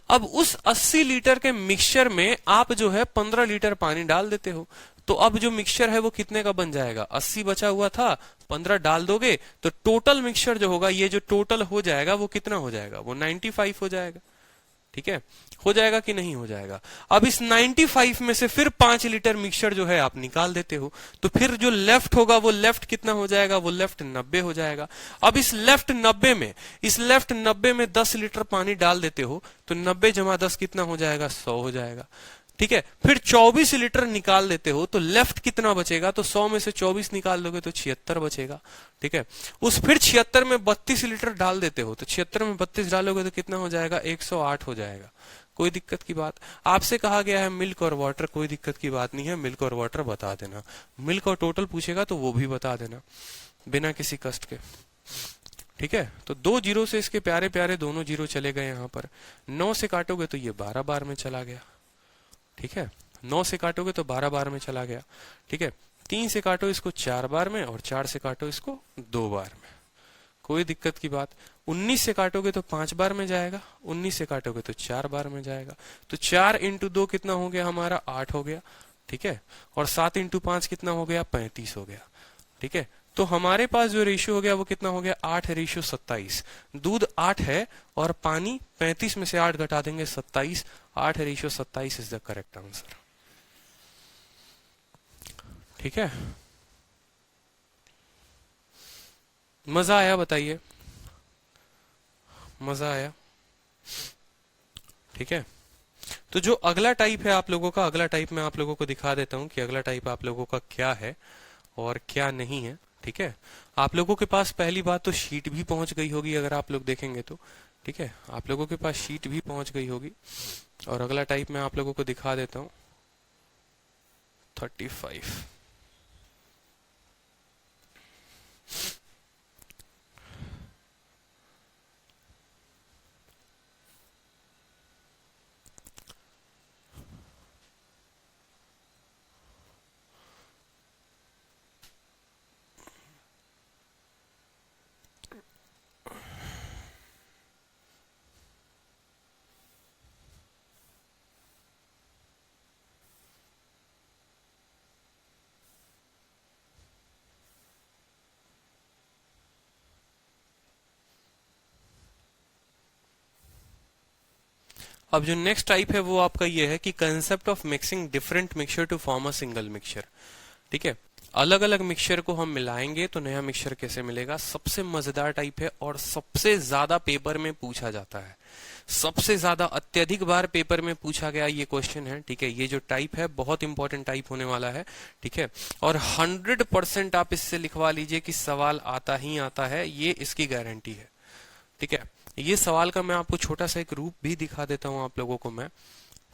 Speaker 1: अब उस 80 लीटर के मिक्सचर में आप जो है 15 लीटर पानी डाल देते हो, तो अब जो मिक्सचर है वो कितने का बन जाएगा? 80 बचा हुआ था, 15 डाल दोगे तो टोटल मिक्सचर जो होगा, ये जो टोटल हो जाएगा वो कितना हो जाएगा? वो 95 हो जाएगा। ठीक है, हो जाएगा कि नहीं हो जाएगा। अब इस 95 में से फिर 5 लीटर मिक्सचर जो है आप निकाल देते हो, तो फिर जो लेफ्ट होगा वो लेफ्ट कितना हो जाएगा, वो लेफ्ट 90 हो जाएगा। अब इस लेफ्ट 90 में 10 लीटर पानी डाल देते हो, तो 90 जमा 10 कितना हो जाएगा, 100 हो जाएगा। ठीक है, फिर 24 लीटर निकाल देते हो तो लेफ्ट कितना बचेगा, तो 100 में से 24 निकाल दोगे तो 76 बचेगा। ठीक है, उस फिर 76 में 32 लीटर डाल देते हो, तो 76 में 32 डालोगे तो कितना हो जाएगा, 108 हो जाएगा। कोई दिक्कत की बात? आपसे कहा गया है मिल्क और वाटर, कोई दिक्कत की बात नहीं है, मिल्क और वाटर बता देना। मिल्क और टोटल पूछेगा तो वो भी बता देना बिना किसी कष्ट के। ठीक है, तो 2 जीरो से इसके प्यारे प्यारे दोनों जीरो चले गए यहाँ पर। 9 से काटोगे तो ये 12 बार में चला गया। ठीक है, 9 से काटोगे तो 12 बार में चला गया। ठीक है, 3 से काटो इसको 4 बार में, और 4 से काटो इसको 2 बार में। कोई दिक्कत की बात? 19 से काटोगे तो 5 बार में जाएगा, 19 से काटोगे तो 4 बार में जाएगा। तो 4 इंटू 2 कितना हो गया हमारा, 8 हो गया। ठीक है, और 7 इंटू 5 कितना हो गया, 35 हो गया। ठीक है, तो हमारे पास जो रेशियो हो गया वो कितना हो गया, 8:27। दूध 8 है और पानी 35 में से 8 घटा देंगे 27, 8:27 इज द करेक्ट आंसर। ठीक है, मजा आया? बताइए, मजा आया? ठीक है, तो जो अगला टाइप है आप लोगों का, अगला टाइप मैं आप लोगों को दिखा देता हूं कि अगला टाइप आप लोगों का क्या है और क्या नहीं है। ठीक है, आप लोगों के पास पहली बात तो शीट भी पहुंच गई होगी अगर आप लोग देखेंगे तो। ठीक है, आप लोगों के पास शीट भी पहुंच गई होगी। और अगला टाइप मैं आप लोगों को दिखा देता हूं, 35। अब जो नेक्स्ट टाइप है वो आपका ये है कि concept of mixing different mixture to form a single mixture. ठीक है, अलग अलग मिक्सचर को हम मिलाएंगे तो नया मिक्सचर कैसे मिलेगा। सबसे मजेदार टाइप है और सबसे ज्यादा पेपर में पूछा जाता है, सबसे ज्यादा अत्यधिक बार पेपर में पूछा गया ये क्वेश्चन है। ठीक है, ये जो टाइप है बहुत इंपॉर्टेंट टाइप होने वाला है। ठीक है, और 100% आप इससे लिखवा लीजिए कि सवाल आता ही आता है, ये इसकी गारंटी है। ठीक है, ये सवाल का मैं आपको छोटा सा एक रूप भी दिखा देता हूं आप लोगों को मैं।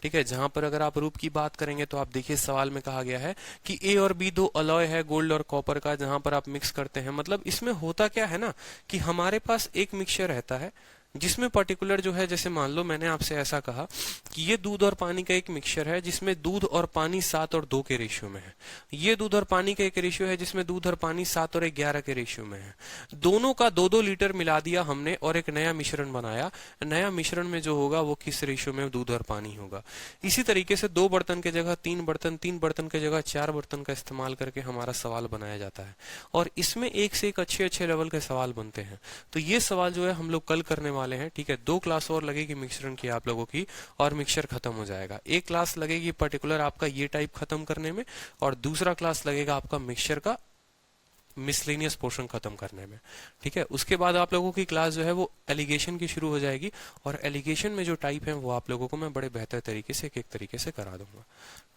Speaker 1: ठीक है, जहां पर अगर आप रूप की बात करेंगे तो आप देखिए सवाल में कहा गया है कि ए और बी दो अलॉय है गोल्ड और कॉपर का, जहां पर आप मिक्स करते हैं। मतलब इसमें होता क्या है ना कि हमारे पास एक मिक्सचर रहता है जिसमें पर्टिकुलर जो है, जैसे मान लो मैंने आपसे ऐसा कहा कि ये दूध और पानी का एक मिक्सचर है जिसमें दूध और पानी 7 और 2 के रेशियो में है। ये दूध और पानी का एक रेशियो है जिसमें दूध और पानी 7 और 11 के रेशियो में है। दोनों का 2-2 लीटर मिला दिया हमने और एक नया मिश्रण बनाया। नया मिश्रण में जो होगा वो किस रेशियो में दूध और पानी होगा। इसी तरीके से 2 बर्तन के जगह 3 बर्तन, 3 बर्तन के जगह 4 बर्तन का इस्तेमाल करके हमारा सवाल बनाया जाता है और इसमें एक से एक अच्छे अच्छे लेवल के सवाल बनते हैं। तो ये सवाल जो है हम लोग कल करने वाले हैं। ठीक है, 2 क्लास और लगेगी मिश्रण की आप लोगों की और मिक्सचर खत्म हो जाएगा। एक क्लास लगेगी पर्टिकुलर आपका ये टाइप खत्म करने में और दूसरा क्लास लगेगा आपका मिक्सचर का मिसलेनियस पोर्शन खत्म करने में। ठीक है, उसके बाद आप लोगों की क्लास जो है वो एलिगेशन की शुरू हो जाएगी और एलिगेशन में जो टाइप है वो आप लोगों को मैं बड़े बेहतर तरीके से एक तरीके से करा दूंगा।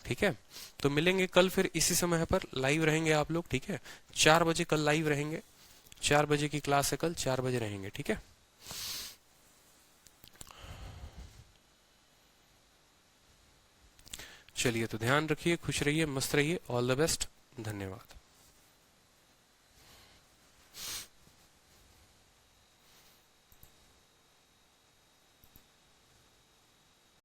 Speaker 1: ठीक है, तो मिलेंगे कल फिर इसी समय पर, लाइव रहेंगे आप लोग। ठीक है, 4 बजे कल लाइव रहेंगे, 4 बजे की क्लास है कल, 4 बजे रहेंगे। ठीक है, चलिए तो ध्यान रखिए, खुश रहिए, मस्त रहिए, ऑल द बेस्ट, धन्यवाद।